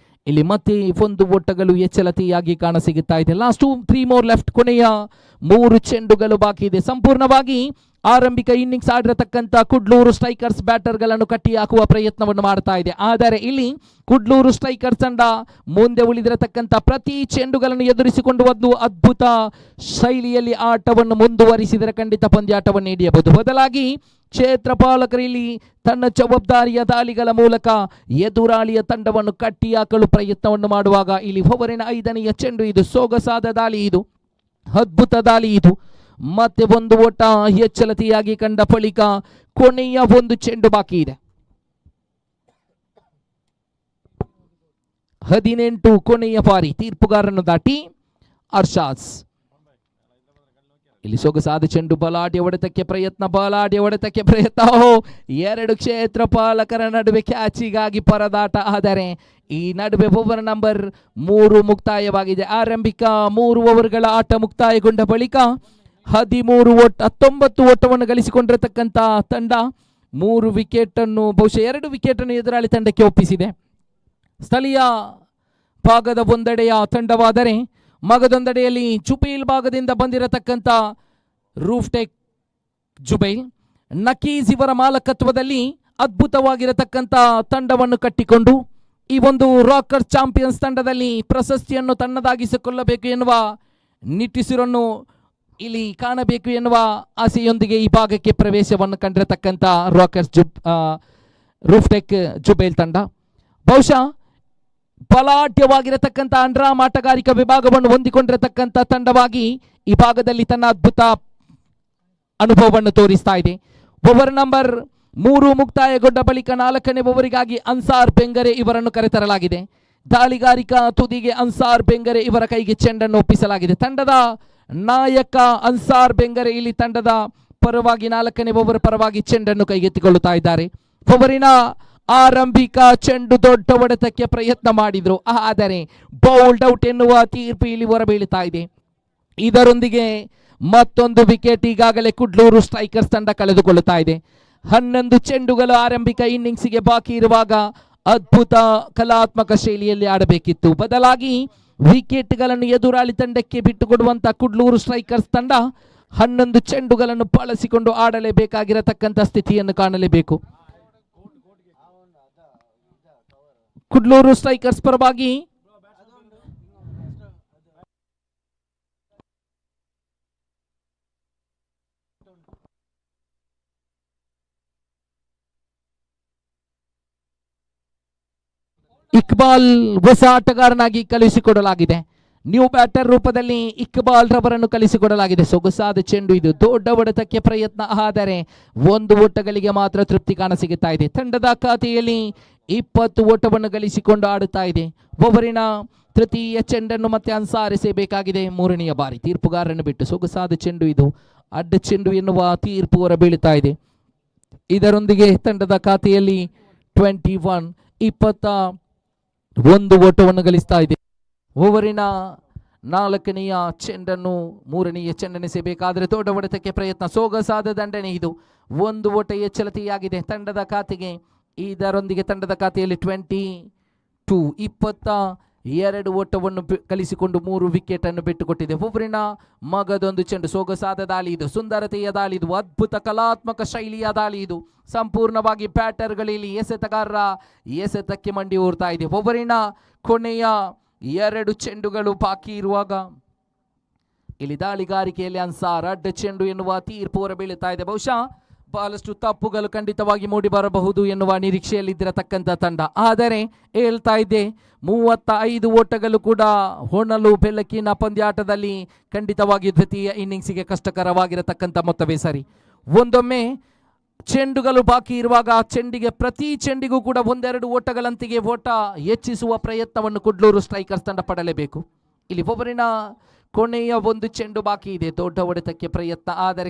ಇಲ್ಲಿ ಮತ್ತೆ 1 ಓಟಗಳು ಎಚ್ಚಲತೆಯಾಗಿ ಕಾಣಸಿಗುತ್ತಾ ಇದೆ. Last 3 more left. ಕೊನೆಯ 3 ಚೆಂಡುಗಳು ಬಾಕಿ ಇದೆ. ಸಂಪೂರ್ಣವಾಗಿ ಆರಂಭಿಕ ಇನ್ನಿಂಗ್ಸ್ ಆಡಿರತಕ್ಕಂಥ ಕುಡ್ಲೂರು ಸ್ಟ್ರೈಕರ್ಸ್ ಬ್ಯಾಟರ್ಗಳನ್ನು ಕಟ್ಟಿ ಹಾಕುವ ಪ್ರಯತ್ನವನ್ನು ಮಾಡ್ತಾ ಇದೆ. ಆದರೆ ಇಲ್ಲಿ ಕುಡ್ಲೂರು ಸ್ಟ್ರೈಕರ್ಸ್ ತಂಡ ಮುಂದೆ ಉಳಿದಿರತಕ್ಕಂಥ ಪ್ರತಿ ಚೆಂಡುಗಳನ್ನು ಎದುರಿಸಿಕೊಂಡು ಒಂದು ಅದ್ಭುತ ಶೈಲಿಯಲ್ಲಿ ಆಟವನ್ನು ಮುಂದುವರಿಸಿದರೆ ಖಂಡಿತ ಪಂದ್ಯಾಟವನ್ನು ಹಿಡಿಯಬಹುದು. ಬದಲಾಗಿ ಕ್ಷೇತ್ರಪಾಲಕರು ಇಲ್ಲಿ ತನ್ನ ಜವಾಬ್ದಾರಿಯ ದಾಳಿಗಳ ಮೂಲಕ ಎದುರಾಳಿಯ ತಂಡವನ್ನು ಕಟ್ಟಿ ಹಾಕಲು ಪ್ರಯತ್ನವನ್ನು ಮಾಡುವಾಗ ಇಲ್ಲಿ ಓವರಿನ 5ನೇ ಚೆಂಡು, ಇದು ಸೊಗಸಾದ ದಾಳಿ, ಇದು ಅದ್ಭುತ ದಾಳಿ, ಇದು ಮತ್ತೆ 1 ಓಟ ಎಚ್ಚಲತೆಯಾಗಿ ಕಂಡ ಬಳಿಕ ಕೊನೆಯ 1 ಚೆಂಡು ಬಾಕಿ ಇದೆ. 18 ಕೊನೆಯ ಬಾರಿ ತೀರ್ಪುಗಾರನ್ನು ದಾಟಿ ಅರ್ಷಾದ್. ಇಲ್ಲಿ ಸೊಗಸಾದ ಚೆಂಡು, ಬಲಾಢ್ಯ ಹೊಡೆತಕ್ಕೆ ಪ್ರಯತ್ನ, ಬಲಾಢ್ಯ ಹೊಡೆತಕ್ಕೆ ಪ್ರಯತ್ನ. 2 ಕ್ಷೇತ್ರಪಾಲಕರ ನಡುವೆ ಕ್ಯಾಚಿಗಾಗಿ ಪರದಾಟ. ಆದರೆ ಈ ನಡುವೆ ಓವರ್ ನಂಬರ್ 3 ಮುಕ್ತಾಯವಾಗಿದೆ. ಆರಂಭಿಕ 3 ಓವರ್ಗಳ ಆಟ ಮುಕ್ತಾಯಗೊಂಡ ಬಳಿಕ 19 ಓಟವನ್ನು ಗಳಿಸಿಕೊಂಡಿರತಕ್ಕಂಥ ತಂಡ 3 ವಿಕೆಟ್ ಅನ್ನು, ಬಹುಶಃ 2 ವಿಕೆಟ್ ಅನ್ನು ಎದುರಾಳಿ ತಂಡಕ್ಕೆ ಒಪ್ಪಿಸಿದೆ. ಸ್ಥಳೀಯ ಭಾಗದ ಒಂದೆಡೆಯ ತಂಡವಾದರೆ ಮಗದೊಂದೆಡೆಯಲ್ಲಿ ಜುಬೈಲ್ ಭಾಗದಿಂದ ಬಂದಿರತಕ್ಕಂಥ ರೂಫ್ಟೆಕ್ ಜುಬೈಲ್ ನಕೀಸ್ ಇವರ ಮಾಲಕತ್ವದಲ್ಲಿ ಅದ್ಭುತವಾಗಿರತಕ್ಕಂಥ ತಂಡವನ್ನು ಕಟ್ಟಿಕೊಂಡು ಈ ಒಂದು ರಾಕರ್ ಚಾಂಪಿಯನ್ಸ್ ತಂಡದಲ್ಲಿ ಪ್ರಶಸ್ತಿಯನ್ನು ತನ್ನದಾಗಿಸಿಕೊಳ್ಳಬೇಕು ಎನ್ನುವ ನಿಟ್ಟಿಸಿರನ್ನು ಇಲ್ಲಿ ಕಾಣಬೇಕು ಎನ್ನುವ ಆಸೆಯೊಂದಿಗೆ ಈ ಭಾಗಕ್ಕೆ ಪ್ರವೇಶವನ್ನು ಕಂಡಿರತಕ್ಕಂಥ ರಾಕರ್ಸ್ ರೂಫ್ಟೆಕ್ ಜುಬೈಲ್ ತಂಡ ಬಹುಶಃ ಬಲಾಢ್ಯವಾಗಿರತಕ್ಕಂಥ ಅಂಡ್ರಾಮ್ ಆಟಗಾರಿಕಾ ವಿಭಾಗವನ್ನು ಹೊಂದಿಕೊಂಡಿರತಕ್ಕಂಥ ತಂಡವಾಗಿ ಈ ಭಾಗದಲ್ಲಿ ತನ್ನ ಅದ್ಭುತ ಅನುಭವವನ್ನು ತೋರಿಸ್ತಾ ಇದೆ. ಓವರ್ ನಂಬರ್ 3 ಮುಕ್ತಾಯಗೊಂಡ ಬಳಿಕ 4ನೇ ಓವರಿಗಾಗಿ ಅನ್ಸಾರ್ ಬೆಂಗರೆ ಇವರನ್ನು ಕರೆತರಲಾಗಿದೆ. ದಾಳಿಗಾರಿಕಾ ತುದಿಗೆ ಅನ್ಸಾರ್ ಬೆಂಗರೆ ಇವರ ಕೈಗೆ ಚೆಂಡನ್ನು ಒಪ್ಪಿಸಲಾಗಿದೆ. ತಂಡದ ನಾಯಕ ಅನ್ಸಾರ್ ಬೆಂಗರೆ ಇಲ್ಲಿ ತಂಡದ ಪರವಾಗಿ 4ನೇ ಓವರ್ ಪರವಾಗಿ ಚೆಂಡನ್ನು ಕೈಗೆತ್ತಿಕೊಳ್ಳುತ್ತಾ ಇದ್ದಾರೆ. ಓವರಿನ ಆರಂಭಿಕ ಚೆಂಡು ದೊಡ್ಡ ಹೊಡೆತಕ್ಕೆ ಪ್ರಯತ್ನ ಮಾಡಿದ್ರು, ಆದರೆ ಬೌಲ್ಡ್ ಔಟ್ ಎನ್ನುವ ತೀರ್ಪು ಇಲ್ಲಿ ಹೊರಬೀಳುತ್ತಾ ಇದೆ. ಇದರೊಂದಿಗೆ ಮತ್ತೊಂದು ವಿಕೆಟ್ ಈಗಾಗಲೇ ಕುಡ್ಲೂರು ಸ್ಟ್ರೈಕರ್ಸ್ ತಂಡ ಕಳೆದುಕೊಳ್ಳುತ್ತಾ ಇದೆ. 11 ಚೆಂಡುಗಳು ಆರಂಭಿಕ ಇನ್ನಿಂಗ್ಸ್ಗೆ ಬಾಕಿ ಇರುವಾಗ ಅದ್ಭುತ ಕಲಾತ್ಮಕ ಶೈಲಿಯಲ್ಲಿ ಆಡಬೇಕಿತ್ತು. ಬದಲಾಗಿ ವಿಕೆಟ್ಗಳನ್ನು ಎದುರಾಳಿ ತಂಡಕ್ಕೆ ಬಿಟ್ಟುಕೊಡುವಂತ ಕುಡ್ಲೂರು ಸ್ಟ್ರೈಕರ್ಸ್ ತಂಡ 11 ಚೆಂಡುಗಳನ್ನು ಬಳಸಿಕೊಂಡು ಆಡಲೇಬೇಕಾಗಿರತಕ್ಕಂಥ ಸ್ಥಿತಿಯನ್ನು ಕಾಣಲೇಬೇಕು. ಕುಡ್ಲೂರು ಸ್ಟ್ರೈಕರ್ಸ್ ಪರವಾಗಿ ಇಕ್ಬಾಲ್ ಹೊಸ ಆಟಗಾರನಾಗಿ ಕಳುಹಿಸಿಕೊಡಲಾಗಿದೆ. ನ್ಯೂ ಬ್ಯಾಟರ್ ರೂಪದಲ್ಲಿ ಇಕ್ಬಾಲ್ ರವರನ್ನು ಕಳಿಸಿಕೊಡಲಾಗಿದೆ. ಸೊಗಸಾದ ಚೆಂಡು, ಇದು ದೊಡ್ಡ ಹೊಡೆತಕ್ಕೆ ಪ್ರಯತ್ನ, ಆದರೆ 1 ಓಟಗಳಿಗೆ ಮಾತ್ರ ತೃಪ್ತಿ ಕಾಣಸಿಗುತ್ತಾ ಇದೆ. ತಂಡದ ಖಾತೆಯಲ್ಲಿ 20 ಓಟವನ್ನು ಗಳಿಸಿಕೊಂಡು ಆಡುತ್ತಾ ಇದೆ. ಓವರಿನ ತೃತೀಯ ಚೆಂಡನ್ನು ಮತ್ತೆ ಅನ್ಸಾರಿಸಬೇಕಾಗಿದೆ. 3ನೇ ಬಾರಿ ತೀರ್ಪುಗಾರನ್ನು ಬಿಟ್ಟು ಸೊಗಸಾದ ಚೆಂಡು, ಇದು ಅಡ್ಡ ಚೆಂಡು ಎನ್ನುವ ತೀರ್ಪು ಹೊರಬೀಳುತ್ತಾ ಇದೆ. ಇದರೊಂದಿಗೆ ತಂಡದ ಖಾತೆಯಲ್ಲಿ 21 ಓಟವನ್ನು ಗಳಿಸ್ತಾ ಇದೆ. ಓವರಿನ 4ನೆಯ ಚೆಂಡನ್ನು 3ನೆಯ ಚೆಂಡನೆಸಬೇಕಾದರೆ ದೊಡ್ಡ ಹೊಡೆತಕ್ಕೆ ಪ್ರಯತ್ನ, ಸೊಗಸಾದ ದಂಡನೆ. ಇದು 1 ಓಟ ಎಚ್ಚರಿಕೆಯಾಗಿದೆ ತಂಡದ ಖಾತೆಗೆ. ಇದರೊಂದಿಗೆ ತಂಡದ ಖಾತೆಯಲ್ಲಿ 22 ಓಟವನ್ನು ಕಲಿಸಿಕೊಂಡು 3 ವಿಕೆಟ್ ಅನ್ನು ಬಿಟ್ಟುಕೊಟ್ಟಿದೆ. ಓವರಿನ ಮಗದೊಂದು ಚೆಂಡು, ಸೊಗಸಾದ ದಾಳಿ ಇದು, ಸುಂದರತೆಯ ದಾಳಿ ಇದು, ಅದ್ಭುತ ಕಲಾತ್ಮಕ ಶೈಲಿಯ ದಾಳಿ ಇದು. ಸಂಪೂರ್ಣವಾಗಿ ಬ್ಯಾಟರ್ಗಳಲ್ಲಿ ಎಸೆತಗಾರರ ಎಸೆತಕ್ಕೆ ಮಂಡಿ ಊರ್ತಾ ಇದೆ. ಓವರಿನ ಕೊನೆಯ 2 ಚೆಂಡುಗಳು ಬಾಕಿ ಇರುವಾಗ ಇಲ್ಲಿ ದಾಳಿಗಾರಿಕೆಯಲ್ಲಿ ಅನ್ಸಾರ್ ಅಡ್ಡ ಚೆಂಡು ಎನ್ನುವ ತೀರ್ಪು ಹೊರಬೀಳುತ್ತಾ ಇದೆ. ಬಹುಶಃ ಬಹಳಷ್ಟು ತಪ್ಪುಗಳು ಖಂಡಿತವಾಗಿ ಮೂಡಿ ಬರಬಹುದು ಎನ್ನುವ ನಿರೀಕ್ಷೆಯಲ್ಲಿದ್ದಿರತಕ್ಕಂಥ ತಂಡ. ಆದರೆ ಹೇಳ್ತಾ ಇದ್ದೆ 35 ಓಟಗಳು ಕೂಡ ಹೊನಲು ಬೆಳಕಿನ ಪಂದ್ಯಾಟದಲ್ಲಿ ಖಂಡಿತವಾಗಿ ದ್ವಿತೀಯ ಇನ್ನಿಂಗ್ಸಿಗೆ ಕಷ್ಟಕರವಾಗಿರತಕ್ಕಂಥ ಮೊತ್ತವೇ ಸರಿ. ಒಂದೊಮ್ಮೆ ಚೆಂಡುಗಳು ಬಾಕಿ ಇರುವಾಗ ಪ್ರತಿ ಚೆಂಡಿಗೂ ಕೂಡ 1-2 ಓಟಗಳಂತಿಗೆ ಓಟ ಹೆಚ್ಚಿಸುವ ಪ್ರಯತ್ನವನ್ನು ಕುಡ್ಲೂರು ಸ್ಟ್ರೈಕರ್ಸ್ ತಂಡ ಪಡಲೇಬೇಕು. ಇಲ್ಲಿ ಓವರಿನ ಕೊನೆಯ 1 ಚೆಂಡು ಬಾಕಿ ಇದೆ, ದೊಡ್ಡ ಹೊಡೆತಕ್ಕೆ ಪ್ರಯತ್ನ. ಆದರೆ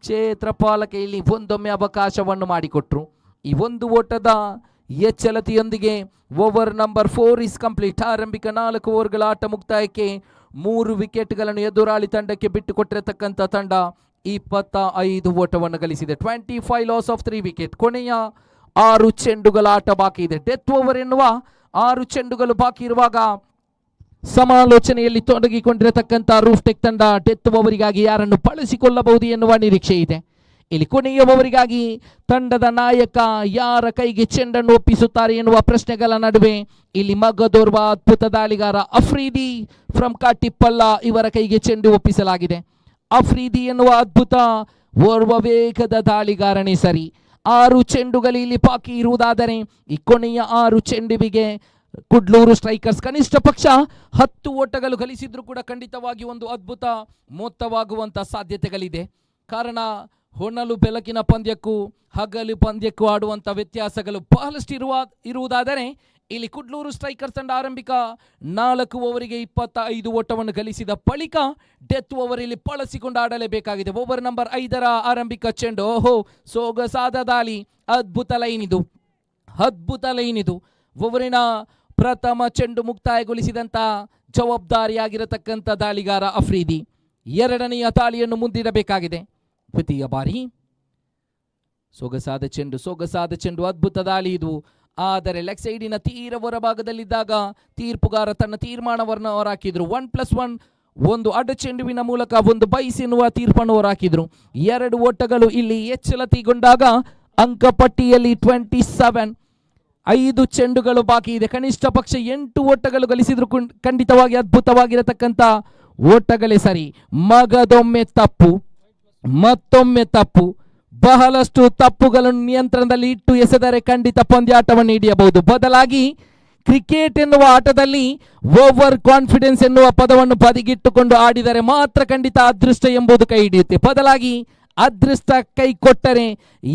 ಕ್ಷೇತ್ರಪಾಲಕ ಇಲ್ಲಿ ಒಂದೊಮ್ಮೆ ಅವಕಾಶವನ್ನು ಮಾಡಿಕೊಟ್ರು. ಈ 1 ಓಟದ ಎಚ್ಚರಿಕೆಯೊಂದಿಗೆ ಓವರ್ ನಂಬರ್ 4 ಇಸ್ ಕಂಪ್ಲೀಟ್. ಆರಂಭಿಕ 4 ಓವರ್ಗಳ ಆಟ ಮುಕ್ತಾಯಕ್ಕೆ 3 ವಿಕೆಟ್ಗಳನ್ನು ಎದುರಾಳಿ ತಂಡಕ್ಕೆ ಬಿಟ್ಟುಕೊಟ್ಟಿರತಕ್ಕಂಥ ತಂಡ 25 ಓಟವನ್ನು ಗಳಿಸಿದೆ. 25 ಲಾಸ್ ಆಫ್ 3 ವಿಕೆಟ್. ಕೊನೆಯ 6 ಚೆಂಡುಗಳ ಆಟ ಬಾಕಿ ಇದೆ. ಡೆತ್ ಓವರ್ ಎನ್ನುವ 6 ಚೆಂಡುಗಳು ಬಾಕಿ ಇರುವಾಗ ಸಮಾಲೋಚನೆಯಲ್ಲಿ ತೊಡಗಿಕೊಂಡಿರತಕ್ಕಂಥ ರೂಫ್ಟೆಕ್ ತಂಡ ಡೆತ್ ಓವರಿಗಾಗಿ ಯಾರನ್ನು ಬಳಸಿಕೊಳ್ಳಬಹುದು ಎನ್ನುವ ನಿರೀಕ್ಷೆ ಇದೆ. ಇಲ್ಲಿ ಕೊನೆಯ ಓವರಿಗಾಗಿ ತಂಡದ ನಾಯಕ ಯಾರ ಕೈಗೆ ಚೆಂಡನ್ನು ಒಪ್ಪಿಸುತ್ತಾರೆ ಎನ್ನುವ ಪ್ರಶ್ನೆಗಳ ನಡುವೆ ಇಲ್ಲಿ ಮಗದೋರ್ವ ಅದ್ಭುತ ದಾಳಿಗಾರ ಅಫ್ರೀದಿ ಫ್ರಮ್ ಕಾಟಿಪ್ಪಲ್ಲ ಇವರ ಕೈಗೆ ಚೆಂಡು ಒಪ್ಪಿಸಲಾಗಿದೆ. ಅಫ್ರೀದಿ ಎನ್ನುವ ಅದ್ಭುತ ಓರ್ವ ವೇಗದ ದಾಳಿಗಾರನೇ ಸರಿ. 6 ಚೆಂಡುಗಳು ಇಲ್ಲಿ ಬಾಕಿ ಇರುವುದಾದರೆ ಈ ಕೊನೆಯ 6 ಚೆಂಡುವಿಗೆ ಕುಡ್ಲೂರು ಸ್ಟ್ರೈಕರ್ಸ್ ಕನಿಷ್ಠ ಪಕ್ಷ 10 ಓಟಗಳು ಗಳಿಸಿದ್ರು ಕೂಡ ಖಂಡಿತವಾಗಿ ಒಂದು ಅದ್ಭುತ ಮೊತ್ತವಾಗುವಂಥ ಸಾಧ್ಯತೆಗಳಿದೆ. ಕಾರಣ ಹೊನಲು ಬೆಳಕಿನ ಪಂದ್ಯಕ್ಕೂ ಹಗಲು ಪಂದ್ಯಕ್ಕೂ ಆಡುವಂಥ ವ್ಯತ್ಯಾಸಗಳು ಬಹಳಷ್ಟು ಇರುವುದಾದರೆ ಇಲ್ಲಿ ಕುಡ್ಲೂರು ಸ್ಟ್ರೈಕರ್ಸ್ ತಂಡ ಆರಂಭಿಕ 4 ಓವರಿಗೆ 25 ಓಟವನ್ನು ಗಳಿಸಿದ ಬಳಿಕ ಡೆತ್ ಓವರ್ ಇಲ್ಲಿ ಬಳಸಿಕೊಂಡು ಆಡಲೇಬೇಕಾಗಿದೆ. ಓವರ್ ನಂಬರ್ 5ರ ಆರಂಭಿಕ ಚೆಂಡು, ಸೊಗಸಾದ ದಾಳಿ, ಅದ್ಭುತ ಲೈನ್ ಇದು. ಓವರಿನ ಪ್ರಥಮ ಚೆಂಡು ಮುಕ್ತಾಯಗೊಳಿಸಿದಂಥ ಜವಾಬ್ದಾರಿಯಾಗಿರತಕ್ಕಂಥ ದಾಳಿಗಾರ ಅಫ್ರೀದಿ 2ನೆಯ ದಾಳಿಯನ್ನು ಮುಂದಿಡಬೇಕಾಗಿದೆ. ದ್ವಿತೀಯ ಬಾರಿ ಸೊಗಸಾದ ಚೆಂಡು, ಅದ್ಭುತ ದಾಳಿ ಇದು. ಆದರೆ ಲೆಗ್ ಸೈಡಿನ ತೀರ ಹೊರಭಾಗದಲ್ಲಿದ್ದಾಗ ತೀರ್ಪುಗಾರ ತನ್ನ ತೀರ್ಮಾನವನ್ನು ಹೊರಹಾಕಿದ್ರು. 1+1 ಒಂದು ಅಡ್ಡ ಚೆಂಡುವಿನ ಮೂಲಕ ಒಂದು ಬೈಸ್ ಎನ್ನುವ ತೀರ್ಪನ್ನು ಹೊರಹಾಕಿದ್ರು. 2 ಓಟಗಳು ಇಲ್ಲಿ ಎಚ್ಚರಿಕೆಗೊಂಡಾಗ ಅಂಕಪಟ್ಟಿಯಲ್ಲಿ 27, 5 ಚೆಂಡುಗಳು ಬಾಕಿ ಇದೆ. ಕನಿಷ್ಠ ಪಕ್ಷ 8 ಓಟಗಳು ಗಳಿಸಿದ್ರು ಖಂಡಿತವಾಗಿ ಅದ್ಭುತವಾಗಿರತಕ್ಕಂಥ ಓಟಗಳೇ ಸರಿ. ಮಗದೊಮ್ಮೆ ತಪ್ಪು, ಮತ್ತೊಮ್ಮೆ ತಪ್ಪು, ಬಹಳಷ್ಟು ತಪ್ಪುಗಳನ್ನು ನಿಯಂತ್ರಣದಲ್ಲಿ ಇಟ್ಟು ಎಸೆದರೆ ಖಂಡಿತ ಪಂದ್ಯಾಟವನ್ನು ಹಿಡಿಯಬಹುದು. ಬದಲಾಗಿ ಕ್ರಿಕೆಟ್ ಎನ್ನುವ ಆಟದಲ್ಲಿ ಓವರ್ ಕಾನ್ಫಿಡೆನ್ಸ್ ಎನ್ನುವ ಪದವನ್ನು ಬದಿಗಿಟ್ಟುಕೊಂಡು ಆಡಿದರೆ ಮಾತ್ರ ಖಂಡಿತ ಅದೃಷ್ಟ ಎಂಬುದು ಕೈ ಹಿಡಿಯುತ್ತೆ. ಬದಲಾಗಿ ಅದೃಷ್ಟ ಕೈ ಕೊಟ್ಟರೆ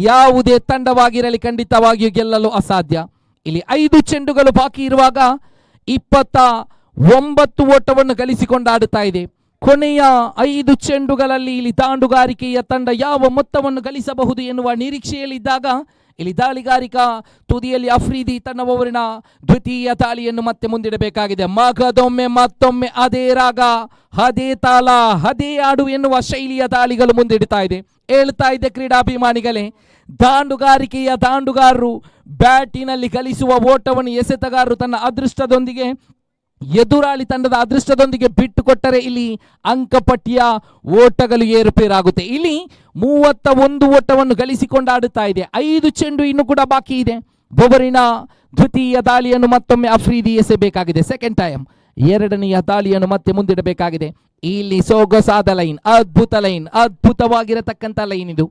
ಯಾವುದೇ ತಂಡವಾಗಿರಲಿ ಖಂಡಿತವಾಗಿಯೂ ಗೆಲ್ಲಲು ಅಸಾಧ್ಯ. ಇಲ್ಲಿ 5 ಚೆಂಡುಗಳು ಬಾಕಿ ಇರುವಾಗ 29 ಓಟವನ್ನು ಗಳಿಸಿಕೊಂಡು ಆಡುತ್ತಾ ಇದೆ. ಕೊನೆಯ 5 ಚೆಂಡುಗಳಲ್ಲಿ ಇಲ್ಲಿ ದಾಂಡುಗಾರಿಕೆಯ ತಂಡ ಯಾವ ಮೊತ್ತವನ್ನು ಗಳಿಸಬಹುದು ಎನ್ನುವ ನಿರೀಕ್ಷೆಯಲ್ಲಿದ್ದಾಗ ಇಲ್ಲಿ ದಾಳಿಗಾರಿಕಾ ತುದಿಯಲ್ಲಿ ಅಫ್ರೀದಿ ತನ್ನ ಓವರಿನ ದ್ವಿತೀಯ ದಾಳಿಯನ್ನು ಮತ್ತೆ ಮುಂದಿಡಬೇಕಾಗಿದೆ. ಮಗದೊಮ್ಮೆ ಮತ್ತೊಮ್ಮೆ ಅದೇ ರಾಗ, ಅದೇ ತಾಳ, ಅದೇ ಆಡು ಎನ್ನುವ ಶೈಲಿಯ ದಾಳಿಗಳು ಮುಂದಿಡ್ತಾ ಇದೆ. ಹೇಳ್ತಾ ಇದೆ ಕ್ರೀಡಾಭಿಮಾನಿಗಳೇ, ದಾಂಡುಗಾರರು ಬ್ಯಾಟಿನಲ್ಲಿ ಗಳಿಸುವ ಓಟವನ್ನು ಎಸೆತಗಾರರು ತನ್ನ ಅದೃಷ್ಟದೊಂದಿಗೆ ಎದುರಾಳಿ ತಂಡದ ಅದೃಷ್ಟದೊಂದಿಗೆ ಬಿಟ್ಟುಕೊಟ್ಟರೆ ಇಲ್ಲಿ ಅಂಕಪಟ್ಟಿಯ ಓಟಗಳು ಏರುಪೇರಾಗುತ್ತೆ. ಇಲ್ಲಿ 31 ಓಟವನ್ನು ಗಳಿಸಿಕೊಂಡು ಆಡುತ್ತಾ ಇದೆ. 5 ಚೆಂಡು ಇನ್ನು ಕೂಡ ಬಾಕಿ ಇದೆ. ಓವರಿನ ದ್ವಿತೀಯ ದಾಳಿಯನ್ನು ಮತ್ತೊಮ್ಮೆ ಅಫ್ರೀದಿ ಎಸೆಬೇಕಾಗಿದೆ. ಸೆಕೆಂಡ್ ಟೈಮ್ 2ನೆಯ ದಾಳಿಯನ್ನು ಮತ್ತೆ ಮುಂದಿಡಬೇಕಾಗಿದೆ. ಇಲ್ಲಿ ಸೊಗಸಾದ ಲೈನ್, ಅದ್ಭುತವಾಗಿರತಕ್ಕಂಥ ಲೈನ್ ಇದು.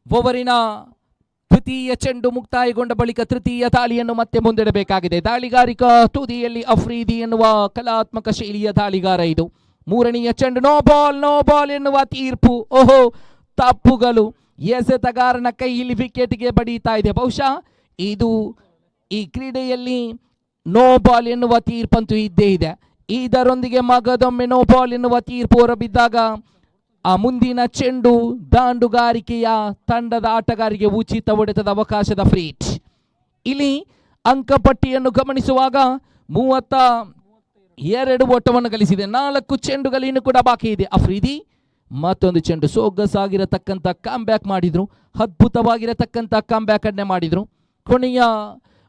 ಓವರಿನ ದ್ವಿತೀಯ ಚೆಂಡು ಮುಕ್ತಾಯಗೊಂಡ ಬಳಿಕ ತೃತೀಯ ದಾಳಿಯನ್ನು ಮತ್ತೆ ಮುಂದಿಡಬೇಕಾಗಿದೆ. ದಾಳಿಗಾರಿಕಾ ತುದಿಯಲ್ಲಿ ಅಫ್ರೀದಿ ಎನ್ನುವ ಕಲಾತ್ಮಕ ಶೈಲಿಯ ದಾಳಿಗಾರ ಇದು. 3ನೆಯ ಚೆಂಡು, ನೋ ಬಾಲ್ ಎನ್ನುವ ತೀರ್ಪು. ತಪ್ಪುಗಳು, ಎಸೆತಗಾರನ ಕೈ ಇಲ್ಲಿ ವಿಕೆಟ್ಗೆ ಬಡೀತಾ ಇದೆ. ಬಹುಶಃ ಇದು ಈ ಕ್ರೀಡೆಯಲ್ಲಿ ನೋ ಬಾಲ್ ಎನ್ನುವ ತೀರ್ಪಂತೂ ಇದ್ದೇ ಇದೆ. ಇದರೊಂದಿಗೆ ಮಗದೊಮ್ಮೆ ನೋ ಬಾಲ್ ಎನ್ನುವ ತೀರ್ಪು ಹೊರಬಿದ್ದಾಗ ಆ ಮುಂದಿನ ಚೆಂಡು ದಾಂಡುಗಾರಿಕೆಯ ತಂಡದ ಆಟಗಾರಿಗೆ ಉಚಿತ ಹೊಡೆತದ ಅವಕಾಶದ ಫ್ರೀಟ್. ಇಲ್ಲಿ ಅಂಕಪಟ್ಟಿಯನ್ನು ಗಮನಿಸುವಾಗ 32 ಓಟವನ್ನು ಗಳಿಸಿದೆ. 4 ಚೆಂಡುಗಳು ಇನ್ನು ಕೂಡ ಬಾಕಿ ಇದೆ. ಅಫ್ರಿದಿ ಮತ್ತೊಂದು ಚೆಂಡು, ಸೊಗಸಾಗಿರತಕ್ಕಂಥ ಕಾಮ್ಬ್ಯಾಕ್ ಮಾಡಿದ್ರು, ಅದ್ಭುತವಾಗಿರತಕ್ಕಂಥ ಕಾಮ್ಬ್ಯಾಕ್ ಅನ್ನೇ ಮಾಡಿದ್ರು. ಕೊನೆಯ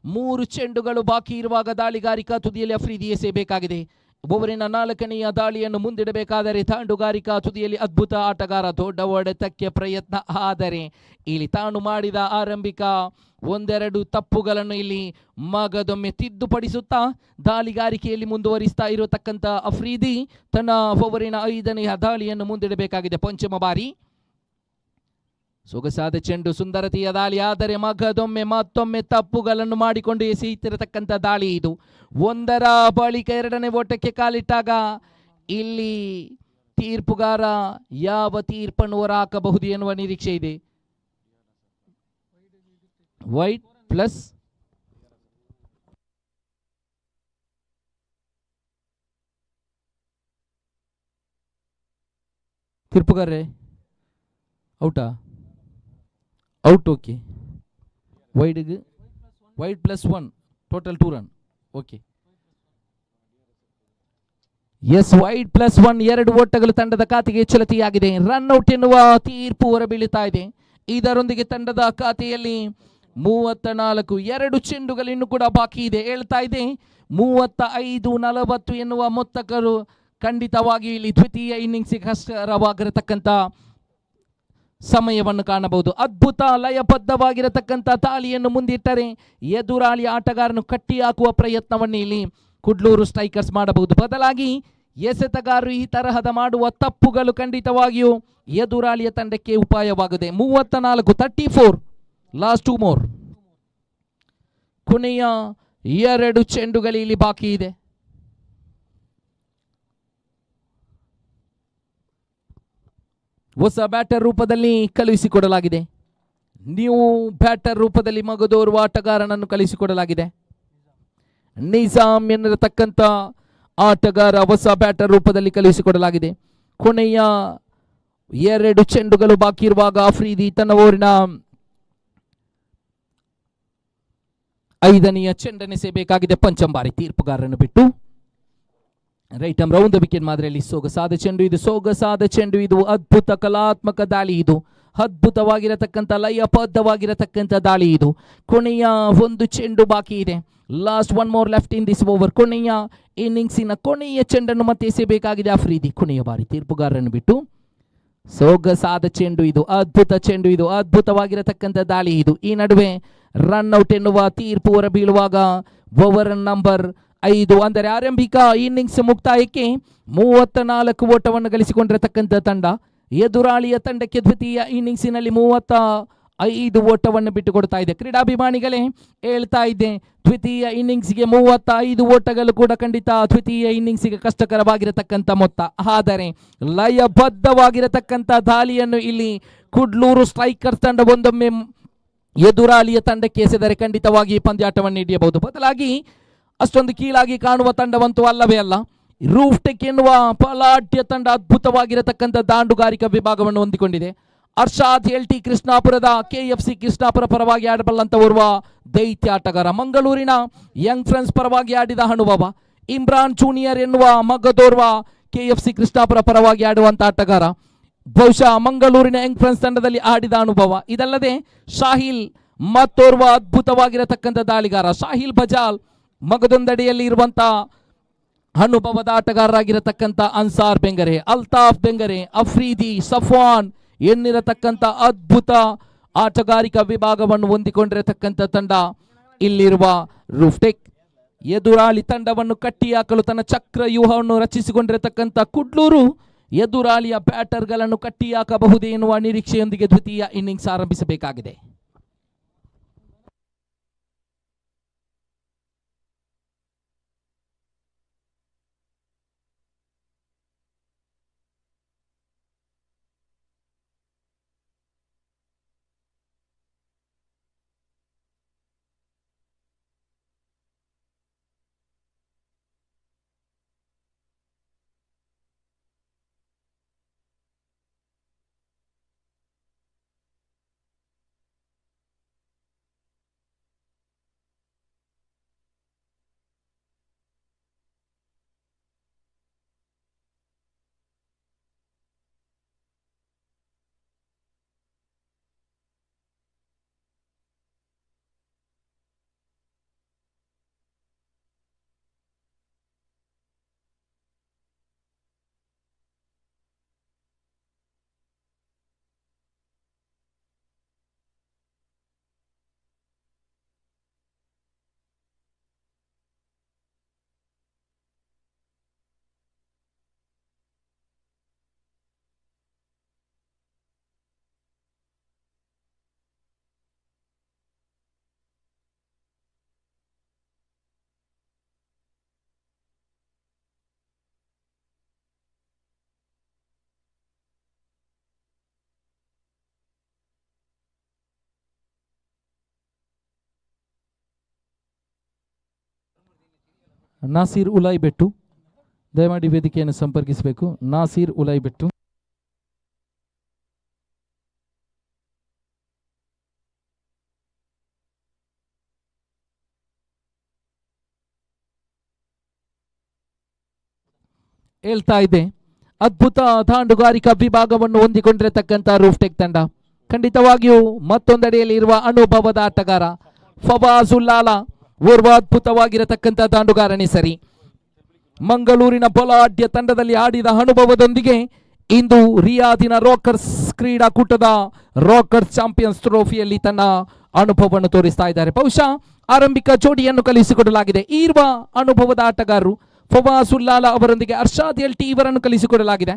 3 ಚೆಂಡುಗಳು ಬಾಕಿ ಇರುವಾಗ ದಾಳಿಗಾರಿಕಾ ತುದಿಯಲ್ಲಿ ಅಫ್ರಿದಿ ಎಸೆಯಬೇಕಾಗಿದೆ. ಓವರಿನ 4ನೆಯ ದಾಳಿಯನ್ನು ಮುಂದಿಡಬೇಕಾದರೆ ದಾಂಡುಗಾರಿಕಾ ತುದಿಯಲ್ಲಿ ಅದ್ಭುತ ಆಟಗಾರ ದೊಡ್ಡ ಹೊಡೆತಕ್ಕೆ ಪ್ರಯತ್ನ. ಆದರೆ ಇಲ್ಲಿ ತಾನು ಮಾಡಿದ ಆರಂಭಿಕ 1-2 ತಪ್ಪುಗಳನ್ನು ಇಲ್ಲಿ ಮಗದೊಮ್ಮೆ ತಿದ್ದುಪಡಿಸುತ್ತಾ ದಾಳಿಗಾರಿಕೆಯಲ್ಲಿ ಮುಂದುವರಿಸ್ತಾ ಇರತಕ್ಕಂಥ ಅಫ್ರಿದಿ ತನ್ನ ಓವರಿನ 5ನೆಯ ದಾಳಿಯನ್ನು ಮುಂದಿಡಬೇಕಾಗಿದೆ. ಪಂಚಮ ಬಾರಿ ಸೊಗಸಾದ ಚೆಂಡು, ಸುಂದರತೆಯ ದಾಳಿ. ಆದರೆ ಮಗದೊಮ್ಮೆ ಮತ್ತೊಮ್ಮೆ ತಪ್ಪುಗಳನ್ನು ಮಾಡಿಕೊಂಡು ಎಸೆಯುತ್ತಿರತಕ್ಕಂಥ ದಾಳಿ ಇದು. 1ರ ಬಳಿಕ 2ನೇ ಓಟಕ್ಕೆ ಕಾಲಿಟ್ಟಾಗ ಇಲ್ಲಿ ತೀರ್ಪುಗಾರ ಯಾವ ತೀರ್ಪನ್ನು ಹೊರಹಾಕಬಹುದು ಎನ್ನುವ ನಿರೀಕ್ಷೆ ಇದೆ. ವೈಟ್ ಪ್ಲಸ್ ತೀರ್ಪುಗಾರರೇ ಔಟಾ? ಔಟ್. ಓಕೆ, ವೈಡ್ಗೆ wide +1 total 2 run. Okay, yes, wide +1 2 ಓಟಗಳು ತಂಡದ ಖಾತೆಗೆ ಚಲತಿಯಾಗಿದೆ. ರನ್ ಔಟ್ ಎನ್ನುವ ತೀರ್ಪು ಹೊರಬೀಳುತ್ತಾ ಇದೆ. ಇದರೊಂದಿಗೆ ತಂಡದ ಖಾತೆಯಲ್ಲಿ 34 2 ಚೆಂಡುಗಳು ಇನ್ನು ಕೂಡ ಬಾಕಿ ಇದೆ. ಹೇಳ್ತಾ ಇದೆ 35-40 ಎನ್ನುವ ಮೊತ್ತಕರು ಖಂಡಿತವಾಗಿಯೂ ಇಲ್ಲಿ ದ್ವಿತೀಯ ಇನ್ನಿಂಗ್ಸಿಗೆ ಕಷ್ಟಕರವಾಗಿರತಕ್ಕಂಥ ಸಮಯವನ್ನು ಕಾಣಬಹುದು. ಅದ್ಭುತ ಲಯಬದ್ಧವಾಗಿರತಕ್ಕಂಥ ದಾಳಿಯನ್ನು ಮುಂದಿಟ್ಟರೆ ಎದುರಾಳಿ ಆಟಗಾರನು ಕಟ್ಟಿ ಹಾಕುವ ಪ್ರಯತ್ನವನ್ನು ಇಲ್ಲಿ ಕುಡ್ಲೂರು ಸ್ಟ್ರೈಕರ್ಸ್ ಮಾಡಬಹುದು. ಬದಲಾಗಿ ಎಸೆತಗಾರರು ಈ ತರಹದ ಮಾಡುವ ತಪ್ಪುಗಳು ಖಂಡಿತವಾಗಿಯೂ ಎದುರಾಳಿಯ ತಂಡಕ್ಕೆ ಉಪಾಯವಾಗಿದೆ. 34 ಲಾಸ್ಟ್ 2 ಮೋರ್. ಕೊನೆಯ 2 ಚೆಂಡುಗಳು ಇಲ್ಲಿ ಬಾಕಿ ಇದೆ. ಹೊಸ ಬ್ಯಾಟರ್ ರೂಪದಲ್ಲಿ ಕಳುಹಿಸಿಕೊಡಲಾಗಿದೆ. ನೀವು ಬ್ಯಾಟರ್ ರೂಪದಲ್ಲಿ ಮಗದೋರುವ ಆಟಗಾರನನ್ನು ಕಳುಹಿಸಿಕೊಡಲಾಗಿದೆ. ನಿಜಾಮ್ ಎನ್ನತಕ್ಕಂಥ ಆಟಗಾರ ಹೊಸ ಬ್ಯಾಟರ್ ರೂಪದಲ್ಲಿ ಕಳುಹಿಸಿಕೊಡಲಾಗಿದೆ. ಕೊನೆಯ 2 ಚೆಂಡುಗಳು ಬಾಕಿ ಇರುವಾಗ ಅಫ್ರಿದಿ ತನ್ನ ಓವರಿನ 5ನೆಯ ಚೆಂಡನ್ನೆಸೆಯಬೇಕಾಗಿದೆ. ಪಂಚಂಬಾರಿ ತೀರ್ಪುಗಾರರನ್ನು ಬಿಟ್ಟು right arm round the wicket ಮಾದರಿಯಲ್ಲಿ ಸೊಗಸಾದ ಚೆಂಡು ಇದು, ಸೊಗಸಾದ ಚೆಂಡು ಇದು, ಅದ್ಭುತ ಕಲಾತ್ಮಕ ದಾಳಿ ಇದು, ಅದ್ಭುತವಾಗಿರತಕ್ಕಂಥ ಲಯಬದ್ಧವಾಗಿರತಕ್ಕಂಥ ದಾಳಿ ಇದು. ಕೊನೆಯ 1 ಚೆಂಡು ಬಾಕಿ ಇದೆ. Last 1 more left in this over. ಕೊನೆಯ ಇನ್ನಿಂಗ್ಸಿನ ಕೊನೆಯ ಚೆಂಡನ್ನು ಮತ್ತೆ ಎಸೆಯಬೇಕಾಗಿದೆ ಅಫ್ರಿದಿ. ಕೊನೆಯ ಬಾರಿ ತೀರ್ಪುಗಾರರನ್ನು ಬಿಟ್ಟು ಸೊಗಸಾದ ಚೆಂಡು ಇದು, ಅದ್ಭುತ ಚೆಂಡು ಇದು, ಅದ್ಭುತವಾಗಿರತಕ್ಕಂಥ ದಾಳಿ ಇದು. ಈ ನಡುವೆ ರನ್ ಔಟ್ ಎನ್ನುವ ತೀರ್ಪು ಹೊರಬೀಳುವಾಗ ಓವರ್ ನಂಬರ್ 5 ಅಂದರೆ ಆರಂಭಿಕ ಇನ್ನಿಂಗ್ಸ್ ಮುಕ್ತಾಯಕ್ಕೆ 34 ಓಟವನ್ನು ಗಳಿಸಿಕೊಂಡಿರತಕ್ಕಂಥ ತಂಡ ಎದುರಾಳಿಯ ತಂಡಕ್ಕೆ ದ್ವಿತೀಯ ಇನ್ನಿಂಗ್ಸಿನಲ್ಲಿ 35 ಓಟವನ್ನು ಬಿಟ್ಟುಕೊಡ್ತಾ ಇದೆ. ಕ್ರೀಡಾಭಿಮಾನಿಗಳೇ, ಹೇಳ್ತಾ ಇದ್ದೆ ದ್ವಿತೀಯ ಇನ್ನಿಂಗ್ಸ್ಗೆ 35 ಓಟಗಳು ಕೂಡ ಖಂಡಿತ ದ್ವಿತೀಯ ಇನ್ನಿಂಗ್ಸ್ಗೆ ಕಷ್ಟಕರವಾಗಿರತಕ್ಕಂಥ ಮೊತ್ತ. ಆದರೆ ಲಯಬದ್ಧವಾಗಿರತಕ್ಕಂಥ ದಾಳಿಯನ್ನು ಇಲ್ಲಿ ಕುಡ್ಲೂರು ಸ್ಟ್ರೈಕರ್ಸ್ ತಂಡ ಒಂದೊಮ್ಮೆ ಎದುರಾಳಿಯ ತಂಡಕ್ಕೆ ಎಸೆದರೆ ಖಂಡಿತವಾಗಿ ಪಂದ್ಯಾಟವನ್ನು ಹಿಡಿಯಬಹುದು. ಬದಲಾಗಿ ಅಷ್ಟೊಂದು ಕೀಳಾಗಿ ಕಾಣುವ ತಂಡವಂತೂ ಅಲ್ಲವೇ ಅಲ್ಲ. ರೂಫ್ಟೆಕ್ ಎನ್ನುವ ಬಲಾಢ್ಯ ತಂಡ ಅದ್ಭುತವಾಗಿರತಕ್ಕಂಥ ದಾಂಡುಗಾರಿಕಾ ವಿಭಾಗವನ್ನು ಹೊಂದಿಕೊಂಡಿದೆ. ಅರ್ಷಾದ್ LT ಕೃಷ್ಣಾಪುರದ KFC ಕೃಷ್ಣಾಪುರ ಪರವಾಗಿ ಆಡಬಲ್ಲಂತ ಓರ್ವ ದೈತ್ಯ ಆಟಗಾರ. ಮಂಗಳೂರಿನ ಯಂಗ್ ಫ್ರೆಂಡ್ಸ್ ಪರವಾಗಿ ಆಡಿದ ಅನುಭವ. ಇಮ್ರಾನ್ ಜೂನಿಯರ್ ಎನ್ನುವ ಮಗದೋರ್ವ KFC ಕೃಷ್ಣಾಪುರ ಪರವಾಗಿ ಆಡುವಂತ ಆಟಗಾರ. ಬಹುಶಃ ಮಂಗಳೂರಿನ ಯಂಗ್ ಫ್ರೆಂಡ್ಸ್ ತಂಡದಲ್ಲಿ ಆಡಿದ ಅನುಭವ. ಇದಲ್ಲದೆ ಶಾಹಿಲ್ ಮತ್ತೋರ್ವ ಅದ್ಭುತವಾಗಿರತಕ್ಕಂಥ ದಾಳಿಗಾರ. ಶಾಹಿಲ್ ಬಜಾಲ್ ಮಗದೊಂದಡಿಯಲ್ಲಿ ಇರುವಂತಹ ಅನುಭವದ ಆಟಗಾರರಾಗಿರತಕ್ಕಂಥ ಅನ್ಸಾರ್ ಬೆಂಗರೆ, ಅಲ್ತಾಫ್ ಬೆಂಗರೆ, ಅಫ್ರಿದಿ, ಸಫ್ವಾನ್ ಎನ್ನಿರತಕ್ಕಂಥ ಅದ್ಭುತ ಆಟಗಾರಿಕಾ ವಿಭಾಗವನ್ನು ಹೊಂದಿಕೊಂಡಿರತಕ್ಕಂಥ ತಂಡ ಇಲ್ಲಿರುವ ರೂಫ್ಟೆಕ್. ಎದುರಾಳಿ ತಂಡವನ್ನು ಕಟ್ಟಿ ಹಾಕಲು ತನ್ನ ಚಕ್ರ ವ್ಯೂಹವನ್ನು ರಚಿಸಿಕೊಂಡಿರತಕ್ಕಂಥ ಕುಡ್ಲೂರು ಎದುರಾಳಿಯ ಬ್ಯಾಟರ್ಗಳನ್ನು ಕಟ್ಟಿ ಹಾಕಬಹುದೇ ಎನ್ನುವ ನಿರೀಕ್ಷೆಯೊಂದಿಗೆ ದ್ವಿತೀಯ ಇನ್ನಿಂಗ್ಸ್ ಆರಂಭಿಸಬೇಕಾಗಿದೆ. ನಾಸೀರ್ ಉಲಾಯ್ಬೆಟ್ಟು ದಯಮಾಡಿ ವೇದಿಕೆಯನ್ನು ಸಂಪರ್ಕಿಸಬೇಕು. ನಾಸೀರ್ ಉಲಾಯ್ಬೆಟ್ಟು. ಹೇಳ್ತಾ ಇದೆ, ಅದ್ಭುತ ದಾಂಡುಗಾರಿಕಾ ವಿಭಾಗವನ್ನು ಹೊಂದಿಕೊಂಡಿರತಕ್ಕಂಥ ರೂಫ್ಟೆಕ್ ತಂಡ ಖಂಡಿತವಾಗಿಯೂ ಮತ್ತೊಂದೆಡೆಯಲ್ಲಿ ಇರುವ ಅನುಭವದ ಆಟಗಾರ ಫವಾಜುಲ್ಲಾಲ ಓರ್ವ ಅದ್ಭುತವಾಗಿರತಕ್ಕಂಥ ದಾಂಡುಗಾರನೇ ಸರಿ. ಮಂಗಳೂರಿನ ಬಲಾಢ್ಯ ತಂಡದಲ್ಲಿ ಆಡಿದ ಅನುಭವದೊಂದಿಗೆ ಇಂದು ರಿಯಾದಿನ ರಾಕರ್ಸ್ ಕ್ರೀಡಾಕೂಟದ ರಾಕರ್ಸ್ ಚಾಂಪಿಯನ್ಸ್ ಟ್ರೋಫಿಯಲ್ಲಿ ತನ್ನ ಅನುಭವವನ್ನು ತೋರಿಸ್ತಾ ಇದ್ದಾರೆ. ಬಹುಶಃ ಆರಂಭಿಕ ಜೋಡಿಯನ್ನು ಕಲಿಸಿಕೊಡಲಾಗಿದೆ. ಈರುವ ಅನುಭವದ ಆಟಗಾರರು ಫವಾಜುಲ್ಲಾಲ ಅವರೊಂದಿಗೆ ಅರ್ಷಾದ್ ಎಲ್ ಟಿ ಇವರನ್ನು ಕಲಿಸಿಕೊಡಲಾಗಿದೆ.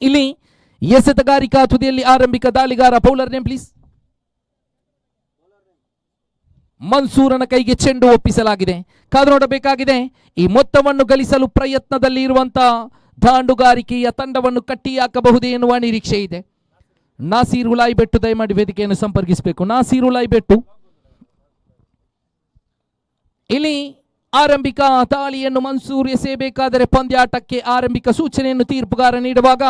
ಇಲ್ಲಿ ಎಸೆತಗಾರಿಕಾ ತುದಿಯಲ್ಲಿ ಆರಂಭಿಕ ದಾಳಿಗಾರ ಬೌಲರ್ ನೇಮ್ ಪ್ಲೀಸ್. ಮನ್ಸೂರನ ಕೈಗೆ ಚೆಂಡು ಒಪ್ಪಿಸಲಾಗಿದೆ. ಕಾದು ನೋಡಬೇಕಾಗಿದೆ. ಈ ಮೊತ್ತವನ್ನು ಗಳಿಸಲು ಪ್ರಯತ್ನದಲ್ಲಿ ಇರುವಂತಹ ದಾಂಡುಗಾರಿಕೆಯ ತಂಡವನ್ನು ಕಟ್ಟಿ ಹಾಕಬಹುದೇ ಎನ್ನುವ ನಿರೀಕ್ಷೆ ಇದೆ. ನಾಸೀರ್ ಉಲಾಯ್ಬೆಟ್ಟು ದಯಮಾಡಿ ವೇದಿಕೆಯನ್ನು ಸಂಪರ್ಕಿಸಬೇಕು. ನಾಸೀರ್ ಉಲಾಯ್ಬೆಟ್ಟು ಇಲ್ಲಿ ಆರಂಭಿಕ ದಾಳಿಯನ್ನು ಮನ್ಸೂರ್ ಎಸೆಯಬೇಕಾದರೆ ಪಂದ್ಯಾಟಕ್ಕೆ ಆರಂಭಿಕ ಸೂಚನೆಯನ್ನು ತೀರ್ಪುಗಾರ ನೀಡುವಾಗ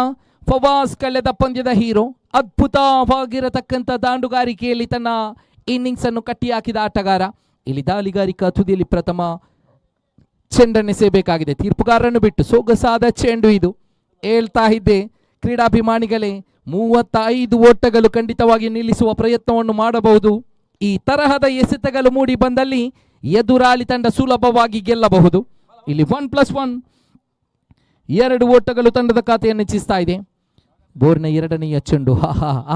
ಫವಾಜ್ ಕಳೆದ ಪಂದ್ಯದ ಹೀರೋ ಅದ್ಭುತವಾಗಿರತಕ್ಕಂಥ ದಾಂಡುಗಾರಿಕೆಯಲ್ಲಿ ತನ್ನ ಇನ್ನಿಂಗ್ಸ್ ಅನ್ನು ಕಟ್ಟಿ ಹಾಕಿದ ಆಟಗಾರ. ಇಲ್ಲಿ ದಾಳಿಗಾರಿಕಾ ತುದಿಯಲ್ಲಿ ಪ್ರಥಮ ಚೆಂಡನ್ನೆಸೆಯಬೇಕಾಗಿದೆ. ತೀರ್ಪುಗಾರನ್ನು ಬಿಟ್ಟು ಸೊಗಸಾದ ಚೆಂಡು ಇದು. ಹೇಳ್ತಾ ಇದ್ದೆ ಕ್ರೀಡಾಭಿಮಾನಿಗಳೇ, 35 ಓಟಗಳು ಖಂಡಿತವಾಗಿ ನಿಲ್ಲಿಸುವ ಪ್ರಯತ್ನವನ್ನು ಮಾಡಬಹುದು. ಈ ತರಹದ ಎಸೆತಗಳು ಮೂಡಿ ಬಂದಲ್ಲಿ ಎದುರಾಳಿ ತಂಡ ಸುಲಭವಾಗಿ ಗೆಲ್ಲಬಹುದು. ಇಲ್ಲಿ 1+1 2 ಓಟಗಳು ತಂಡದ ಖಾತೆಯನ್ನು ಹೆಚ್ಚಿಸ್ತಾ ಇದೆ. ಬೋರ್ನ ಎರಡನೆಯ ಚೆಂಡು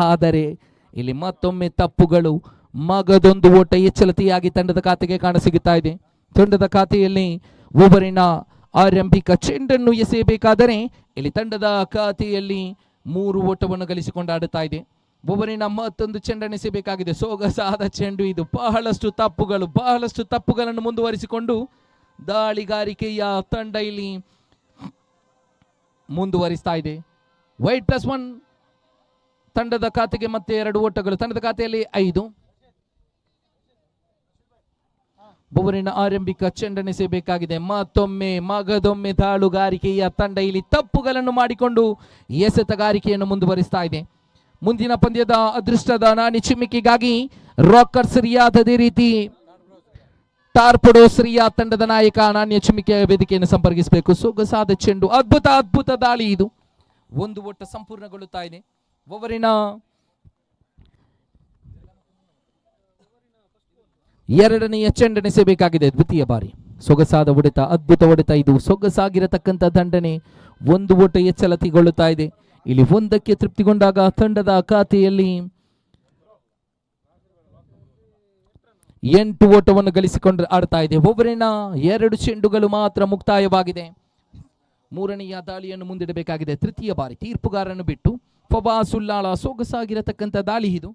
ಆದರೆ ಇಲ್ಲಿ ಮತ್ತೊಮ್ಮೆ ತಪ್ಪುಗಳು. ಮಗದೊಂದು ಓಟ ಎಚ್ಚರಿಕೆಯಾಗಿ ತಂಡದ ಖಾತೆಗೆ ಕಾಣಸಿಗುತ್ತಾ ಇದೆ. ತಂಡದ ಖಾತೆಯಲ್ಲಿ ಓವರಿನ ಆರಂಭಿಕ ಚೆಂಡನ್ನು ಎಸೆಯಬೇಕಾದರೆ ಇಲ್ಲಿ ತಂಡದ ಖಾತೆಯಲ್ಲಿ 3 ಓಟವನ್ನು ಗಳಿಸಿಕೊಂಡು ಆಡುತ್ತಾ ಇದೆ. ಓವರಿನ ಮತ್ತೊಂದು ಚೆಂಡನ್ನು ಎಸೆಯಬೇಕಾಗಿದೆ. ಸೊಗಸಾದ ಚೆಂಡು ಇದು. ಬಹಳಷ್ಟು ತಪ್ಪುಗಳನ್ನು ಮುಂದುವರಿಸಿಕೊಂಡು ದಾಳಿಗಾರಿಕೆಯ ತಂಡ ಇಲ್ಲಿ ಮುಂದುವರಿಸ್ತಾ ಇದೆ. -1 ತಂಡದ ಖಾತೆಗೆ ಮತ್ತೆ 2 ಓಟಗಳು. ತಂಡದ ಖಾತೆಯಲ್ಲಿ 5. ಬೋವರಿನ ಆರಂಭಿಕ ಚೆಂಡನ್ನೆಸೆಯಬೇಕಾಗಿದೆ. ಮಗದೊಮ್ಮೆ ದಾಳುಗಾರಿಕೆಯ ತಂಡ ಇಲ್ಲಿ ತಪ್ಪುಗಳನ್ನು ಮಾಡಿಕೊಂಡು ಎಸೆತಗಾರಿಕೆಯನ್ನು ಮುಂದುವರಿಸ್ತಾ ಇದೆ. ಮುಂದಿನ ಪಂದ್ಯದ ಅದೃಷ್ಟದ ನಾಣಿ ಚಿಮ್ಮಿಕೆಗಾಗಿ ರಾಕರ್ಸ್ ರಿಯಾದ್ ಅದೇ ರೀತಿ ಟಾರ್ಪಡೋಸ್ ರಿಯಾದ್ ತಂಡದ ನಾಯಕ ನಾಣ್ಯ ಚಿಮ್ಮಿಕೆಯ ವೇದಿಕೆಯನ್ನು ಸಂಪರ್ಕಿಸಬೇಕು. ಸೊಗಸಾದ ಚೆಂಡು. ಅದ್ಭುತ ದಾಳಿ ಇದು. 1 ಓಟ ಸಂಪೂರ್ಣಗೊಳ್ಳುತ್ತಾ ಇದೆ. ಓವರಿನ ಎರಡನೆಯ ಚೆಂಡನ್ನೆಸೆಯಬೇಕಾಗಿದೆ. ದ್ವಿತೀಯ ಬಾರಿ ಸೊಗಸಾದ ಹೊಡೆತ, ಅದ್ಭುತ ಹೊಡೆತ ಇದು. ಸೊಗಸಾಗಿರತಕ್ಕಂಥ ದಂಡನೆ. 1 ಓಟ ಎಚ್ಚಲತಿಗೊಳ್ಳುತ್ತಾ ಇದೆ. ಇಲ್ಲಿ 1ಕ್ಕೆ ತೃಪ್ತಿಗೊಂಡಾಗ ತಂಡದ ಖಾತೆಯಲ್ಲಿ 8 ಓಟವನ್ನು ಗಳಿಸಿಕೊಂಡು ಆಡ್ತಾ ಇದೆ. ಓವರಿನ 2 ಚೆಂಡುಗಳು ಮಾತ್ರ ಮುಕ್ತಾಯವಾಗಿದೆ. 3ನೆಯ ದಾಳಿಯನ್ನು ಮುಂದಿಡಬೇಕಾಗಿದೆ. ತೃತೀಯ ಬಾರಿ ತೀರ್ಪುಗಾರನ್ನು ಬಿಟ್ಟು ಫವಾಜುಲ್ಲಾಲ. ಸೊಗಸಾಗಿರತಕ್ಕಂಥ ದಾಳಿ ಇದು.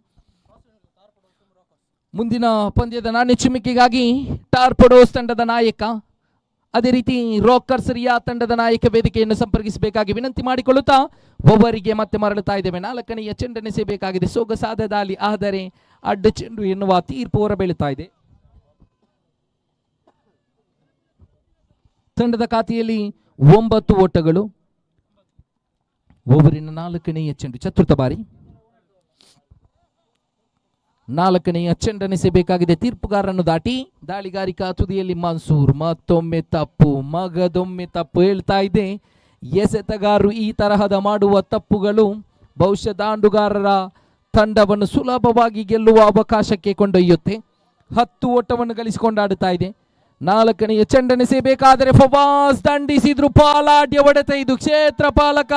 ಮುಂದಿನ ಪಂದ್ಯದ ನಾಣ್ಯ ಚಿಮ್ಮಿಕೆಗಾಗಿ ಟಾರ್ಪಡೋಸ್ ತಂಡದ ನಾಯಕ ಅದೇ ರೀತಿ ರಾಕರ್ಸ್ ರಿಯಾದ್ ತಂಡದ ನಾಯಕ ವೇದಿಕೆಯನ್ನು ಸಂಪರ್ಕಿಸಬೇಕಾಗಿ ವಿನಂತಿ ಮಾಡಿಕೊಳ್ಳುತ್ತಾ ಓವರಿಗೆ ಮತ್ತೆ ಮರಳುತ್ತಾ ಇದ್ದೇವೆ. 4ನೆಯ ಚೆಂಡನ್ನೆಸೆಯಬೇಕಾಗಿದೆ. ಸೊಗಸಾದ ದಾಳಿ ಆದರೆ ಅಡ್ಡ ಚೆಂಡು ಎನ್ನುವ ತೀರ್ಪು ಹೊರಬೀಳುತ್ತಾ ಇದೆ. ತಂಡದ ಖಾತೆಯಲ್ಲಿ 9 ಓಟಗಳು. ಓವರಿನ 4ನೆಯ ಚೆಂಡು ಚತುರ್ಥ ಬಾರಿ 4ನೆಯ ಚೆಂಡನ್ನೆಸೆಯಬೇಕಾಗಿದೆ. ತೀರ್ಪುಗಾರನ್ನು ದಾಟಿ ದಾಳಿಗಾರಿಕಾ ತುದಿಯಲ್ಲಿ ಮನ್ಸೂರ್. ಮಗದೊಮ್ಮೆ ತಪ್ಪು. ಹೇಳ್ತಾ ಇದೆ ಎಸೆತಗಾರರು ಈ ತರಹದ ಮಾಡುವ ತಪ್ಪುಗಳು ಬಹುಶಃ ದಾಂಡುಗಾರರ ತಂಡವನ್ನು ಸುಲಭವಾಗಿ ಗೆಲ್ಲುವ ಅವಕಾಶಕ್ಕೆ ಕೊಂಡೊಯ್ಯುತ್ತೆ. 10 ಓಟವನ್ನು ಗಳಿಸಿಕೊಂಡಾಡುತ್ತಾ ಇದೆ. 4ನೆಯ ಚೆಂಡನ್ನೆಸೆಯಬೇಕಾದರೆ ಫವಾಜ್ ದಂಡಿಸಿದ್ರು. ಪಾಲಾಡ್ಯ ಹೊಡೆತ ಇದು. ಕ್ಷೇತ್ರ ಪಾಲಕ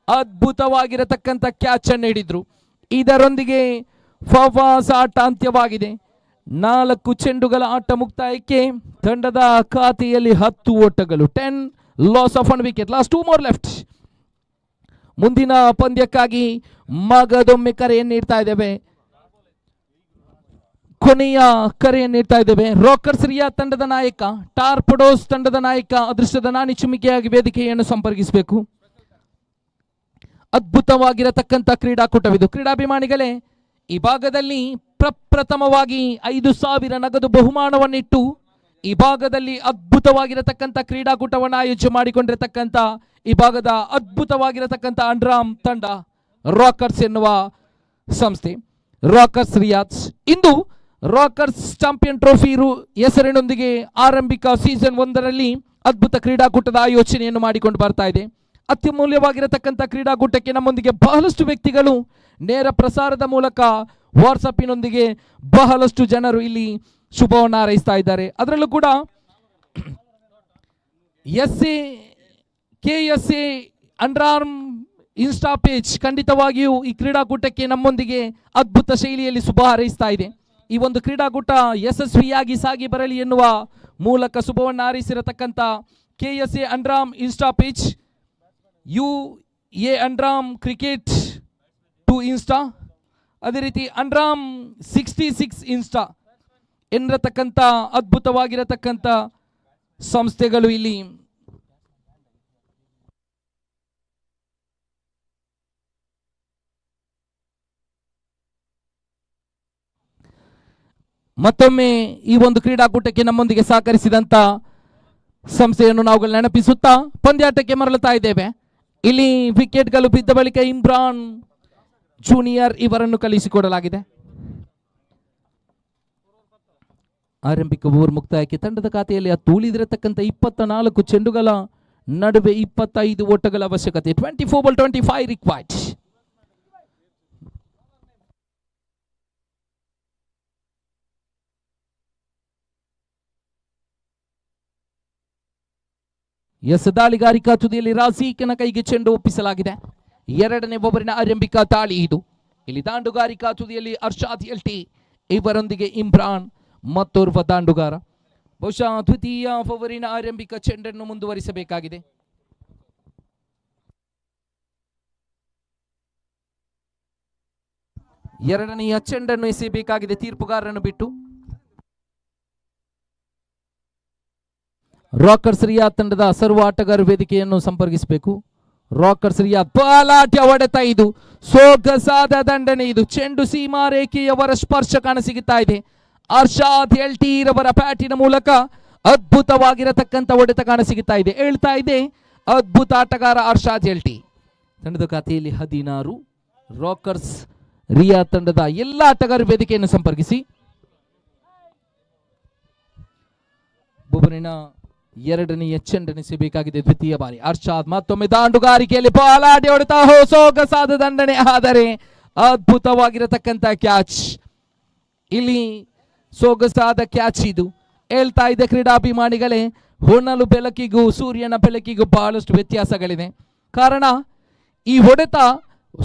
ಅದ್ಭುತವಾಗಿರತಕ್ಕಂಥ ಕ್ಯಾಚ್ ಅನ್ನು ಹಿಡಿದ್ರು. ಇದರೊಂದಿಗೆ ಫವಾಜ್ ಆಟ ಅಂತ್ಯವಾಗಿದೆ. 4 ಚೆಂಡುಗಳ ಆಟ ಮುಕ್ತಾಯಕ್ಕೆ ತಂಡದ ಖಾತೆಯಲ್ಲಿ 10 ಓಟಗಳು. 10 loss of 1 wicket. Last 2 more left. ಮುಂದಿನ ಪಂದ್ಯಕ್ಕಾಗಿ ಮಗದೊಮ್ಮೆ ಕರೆಯನ್ನು ನೀಡ್ತಾ ಇದ್ದೇವೆ. ಕೊನೆಯ ಕರೆಯನ್ನು ನೀಡ್ತಾ ಇದ್ದೇವೆ. ರಾಕರ್ಸ್ ರಿಯಾದ್ ತಂಡದ ನಾಯಕ ಟಾರ್ಪಡೋಸ್ ತಂಡದ ನಾಯಕ ಅದೃಷ್ಟದ ನಾಣಿ ಚಿಮ್ಮಿಕೆಯಾಗಿ ವೇದಿಕೆಯನ್ನು ಸಂಪರ್ಕಿಸಬೇಕು. ಅದ್ಭುತವಾಗಿರತಕ್ಕಂಥ ಕ್ರೀಡಾಕೂಟವಿದು. ಕ್ರೀಡಾಭಿಮಾನಿಗಳೇ, ಈ ಭಾಗದಲ್ಲಿ ಪ್ರಪ್ರಥಮವಾಗಿ 5,000 ನಗದು ಬಹುಮಾನವನ್ನಿಟ್ಟು ಈ ಭಾಗದಲ್ಲಿ ಅದ್ಭುತವಾಗಿರತಕ್ಕಂಥ ಕ್ರೀಡಾಕೂಟವನ್ನು ಆಯೋಜನೆ ಮಾಡಿಕೊಂಡಿರತಕ್ಕಂಥ ಈ ಭಾಗದ ಅದ್ಭುತವಾಗಿರತಕ್ಕಂಥ ಅಂಡ್ರಾಮ್ ತಂಡ ರಾಕರ್ಸ್ ಎನ್ನುವ ಸಂಸ್ಥೆ, ರಾಕರ್ಸ್ ರಿಯಾದ್ಸ್ ಇಂದು ರಾಕರ್ಸ್ ಚಾಂಪಿಯನ್ ಟ್ರೋಫಿ ಹೆಸರಿನೊಂದಿಗೆ ಆರಂಭಿಕ ಸೀಸನ್ 1ರಲ್ಲಿ ಅದ್ಭುತ ಕ್ರೀಡಾಕೂಟದ ಆಯೋಜನೆಯನ್ನು ಮಾಡಿಕೊಂಡು ಬರ್ತಾ ಇದೆ. ಅತ್ಯಮೂಲ್ಯವಾಗಿರತಕ್ಕಂಥ ಕ್ರೀಡಾಕೂಟಕ್ಕೆ ನಮ್ಮೊಂದಿಗೆ ಬಹಳಷ್ಟು ವ್ಯಕ್ತಿಗಳು ನೇರ ಪ್ರಸಾರದ ಮೂಲಕ ವಾಟ್ಸಪ್ಪಿನೊಂದಿಗೆ ಬಹಳಷ್ಟು ಜನರು ಇಲ್ಲಿ ಶುಭವನ್ನು ಹಾರೈಸ್ತಾ ಇದ್ದಾರೆ. ಅದರಲ್ಲೂ ಕೂಡ KSA ಅಂಡರ್ಆರ್ಮ್ ಇನ್ಸ್ಟಾ ಪೇಜ್ ಖಂಡಿತವಾಗಿಯೂ ಈ ಕ್ರೀಡಾಕೂಟಕ್ಕೆ ನಮ್ಮೊಂದಿಗೆ ಅದ್ಭುತ ಶೈಲಿಯಲ್ಲಿ ಶುಭ ಹಾರೈಸ್ತಾ ಇದೆ. ಈ ಒಂದು ಕ್ರೀಡಾಕೂಟ ಯಶಸ್ವಿಯಾಗಿ ಸಾಗಿ ಬರಲಿ ಎನ್ನುವ ಮೂಲಕ ಶುಭವನ್ನು ಹಾರೈಸಿರತಕ್ಕಂಥ KSA underarm Insta page, UA underarm cricket 2 Insta, ಅದೇ ರೀತಿ ಅಂಡರ್ಆರ್ಮ್ 66 ಇನ್ಸ್ಟಾ ಎನ್ನತಕ್ಕಂಥ ಅದ್ಭುತವಾಗಿರತಕ್ಕಂಥ ಸಂಸ್ಥೆಗಳು ಇಲ್ಲಿ ಮತ್ತೊಮ್ಮೆ ಈ ಒಂದು ಕ್ರೀಡಾಕೂಟಕ್ಕೆ ನಮ್ಮೊಂದಿಗೆ ಸಹಕರಿಸಿದಂತ ಸಂಸ್ಥೆಯನ್ನು ನಾವು ನೆನಪಿಸುತ್ತಾ ಪಂದ್ಯಾಟಕ್ಕೆ ಮರಳುತ್ತಾ ಇದ್ದೇವೆ. ಇಲ್ಲಿ ವಿಕೆಟ್ಗಳು ಬಿದ್ದ ಬಳಿಕ ಇಮ್ರಾನ್ ಜೂನಿಯರ್ ಇವರನ್ನು ಕಳಿಸಿಕೊಡಲಾಗಿದೆ. ಆರಂಭಿಕ ಓವರ್ ಮುಕ್ತಾಯಕ್ಕೆ ತಂಡದ ಖಾತೆಯಲ್ಲಿ ಉಳಿದಿರತಕ್ಕಂಥ 24 ಚೆಂಡುಗಳ ನಡುವೆ 25 ಓಟಗಳ ಅವಶ್ಯಕತೆ. 24/25 ರಿಕ್ವೈರ್ಡ್. ದಾಳಿಗಾರಿಕಾ ತುದಿಯಲ್ಲಿ ರಾಜೀಕನ ಕೈಗೆ ಚೆಂಡು ಒಪ್ಪಿಸಲಾಗಿದೆ. ಎರಡನೇ ಓವರಿನ ಆರಂಭಿಕ ದಾಳಿ ಇದು. ಇಲ್ಲಿ ದಾಂಡುಗಾರಿಕಾ ತುದಿಯಲ್ಲಿ ಅರ್ಷಾದ್ ಎಲ್ಟಿ ಇವರೊಂದಿಗೆ ಇಮ್ರಾನ್ ಮತ್ತೋರ್ವ ದಾಂಡುಗಾರ. ಬಹುಶಃ ದ್ವಿತೀಯ ಓವರಿನ ಆರಂಭಿಕ ಚೆಂಡನ್ನು ಮುಂದುವರಿಸಬೇಕಾಗಿದೆ. ಎರಡನೆಯ ಚೆಂಡನ್ನು ಎಸೆಯಬೇಕಾಗಿದೆ ತೀರ್ಪುಗಾರರನ್ನು ಬಿಟ್ಟು. ರಾಕರ್ಸ್ ರಿಯಾದ್ ತಂಡದ ಸರ್ವ ಆಟಗಾರರು ವೇದಿಕೆಯನ್ನು ಸಂಪರ್ಕಿಸಬೇಕು. ರಾಕರ್ಸ್ ರಿಯಾದ್ ಬಾಲಾಟ್ಯ ಹೊಡೆತ, ಇದು ಸೊಗಸಾದ ದಂಡನೆ. ಇದು ಚೆಂಡು ಸೀಮಾ ರೇಖೆಯವರ ಸ್ಪರ್ಶ ಕಾಣಸಿಗುತ್ತಾ ಇದೆ. ಅರ್ಷಾದ್ ಎಲ್ಟಿ ರವರ ಬ್ಯಾಟಿನ ಮೂಲಕ ಅದ್ಭುತವಾಗಿರತಕ್ಕಂಥ ಹೊಡೆತ ಕಾಣಸಿಗುತ್ತಾ ಇದೆ. ಹೇಳ್ತಾ ಇದೆ ಅದ್ಭುತ ಆಟಗಾರ ಅರ್ಷಾದ್ ಎಲ್ಟಿ. ತಂಡದ ಖಾತೆಯಲ್ಲಿ 16. ರಾಕರ್ಸ್ ರಿಯಾದ್ ತಂಡದ ಎಲ್ಲ ಆಟಗಾರರು ವೇದಿಕೆಯನ್ನು ಸಂಪರ್ಕಿಸಿ. ಬೊಬರಿನ ಎರಡನೆಯ ಚೆಂಡನೆಸಬೇಕಾಗಿದೆ ದ್ವಿತೀಯ ಬಾರಿ. ಅರ್ಷಾದ್ ಮತ್ತೊಮ್ಮೆ ದಾಂಡುಗಾರಿಕೆಯಲ್ಲಿ ಬಾಲಾಡಿ ಹೊಡೆತ, ಸೊಗಸಾದ ದಂಡನೆ, ಆದರೆ ಅದ್ಭುತವಾಗಿರತಕ್ಕಂಥ ಕ್ಯಾಚ್. ಇಲ್ಲಿ ಸೊಗಸಾದ ಕ್ಯಾಚ್ ಇದು. ಹೇಳ್ತಾ ಇದೆ ಕ್ರೀಡಾಭಿಮಾನಿಗಳೇ, ಹೊನಲು ಬೆಳಕಿಗೂ ಸೂರ್ಯನ ಬೆಳಕಿಗೂ ಬಹಳಷ್ಟು ವ್ಯತ್ಯಾಸಗಳಿದೆ. ಕಾರಣ ಈ ಹೊಡೆತ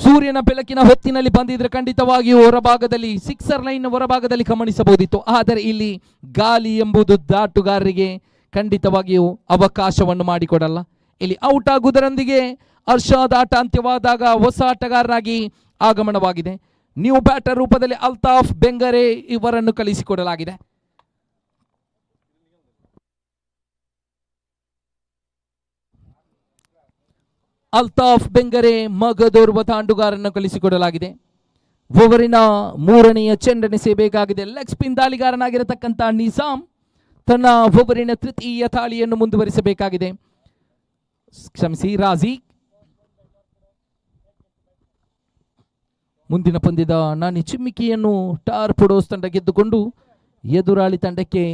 ಸೂರ್ಯನ ಬೆಳಕಿನ ಹೊತ್ತಿನಲ್ಲಿ ಬಂದಿದ್ರೆ ಖಂಡಿತವಾಗಿಯೂ ಹೊರಭಾಗದಲ್ಲಿ ಸಿಕ್ಸರ್ ಲೈನ್ ಹೊರಭಾಗದಲ್ಲಿ ಗಮನಿಸಬಹುದಿತ್ತು. ಆದರೆ ಇಲ್ಲಿ ಗಾಳಿ ಎಂಬುದು ದಾಟುಗಾರರಿಗೆ ಖಂಡಿತವಾಗಿಯೂ ಅವಕಾಶವನ್ನು ಮಾಡಿಕೊಡಲ್ಲ. ಇಲ್ಲಿ ಔಟ್ ಆಗುವುದರೊಂದಿಗೆ ಅರ್ಷಾದ್ ಆಟ ಅಂತ್ಯವಾದಾಗ ಹೊಸ ಆಟಗಾರರಾಗಿ ಆಗಮನವಾಗಿದೆ. ನ್ಯೂ ಬ್ಯಾಟರ್ ರೂಪದಲ್ಲಿ ಅಲ್ತಾಫ್ ಬೆಂಗರೆ ಇವರನ್ನು ಕಳಿಸಿಕೊಡಲಾಗಿದೆ. ಅಲ್ತಾಫ್ ಬೆಂಗರೆ ಮಗದೋರ್ವ ತಾಂಡುಗಾರನ್ನು ಕಳಿಸಿಕೊಡಲಾಗಿದೆ. ಓವರಿನ ಮೂರನೆಯ ಚೆಂಡನೆಸೆಯಬೇಕಾಗಿದೆ. ಲೆಗ್ ಸ್ಪಿನ್ ದಾಳಿಗಾರನಾಗಿರತಕ್ಕಂಥ ನಿಜಾಮ್ ತನ್ನ ಓವರಿನ ತೃತೀಯ ತಾಳಿಯನ್ನು ಮುಂದುವರಿಸಬೇಕಾಗಿದೆ. ಕ್ಷಮಿಸಿ, ರಾಜಿ. ಮುಂದಿನ ಪಂದ್ಯದ ನಾನಿ ಚಿಮ್ಮಿಕಿಯನ್ನು ಟಾರ್ಪಡೋಸ್ ತಂಡ ಗೆದ್ದುಕೊಂಡು ಎದುರಾಳಿ ತಂಡಕ್ಕೆ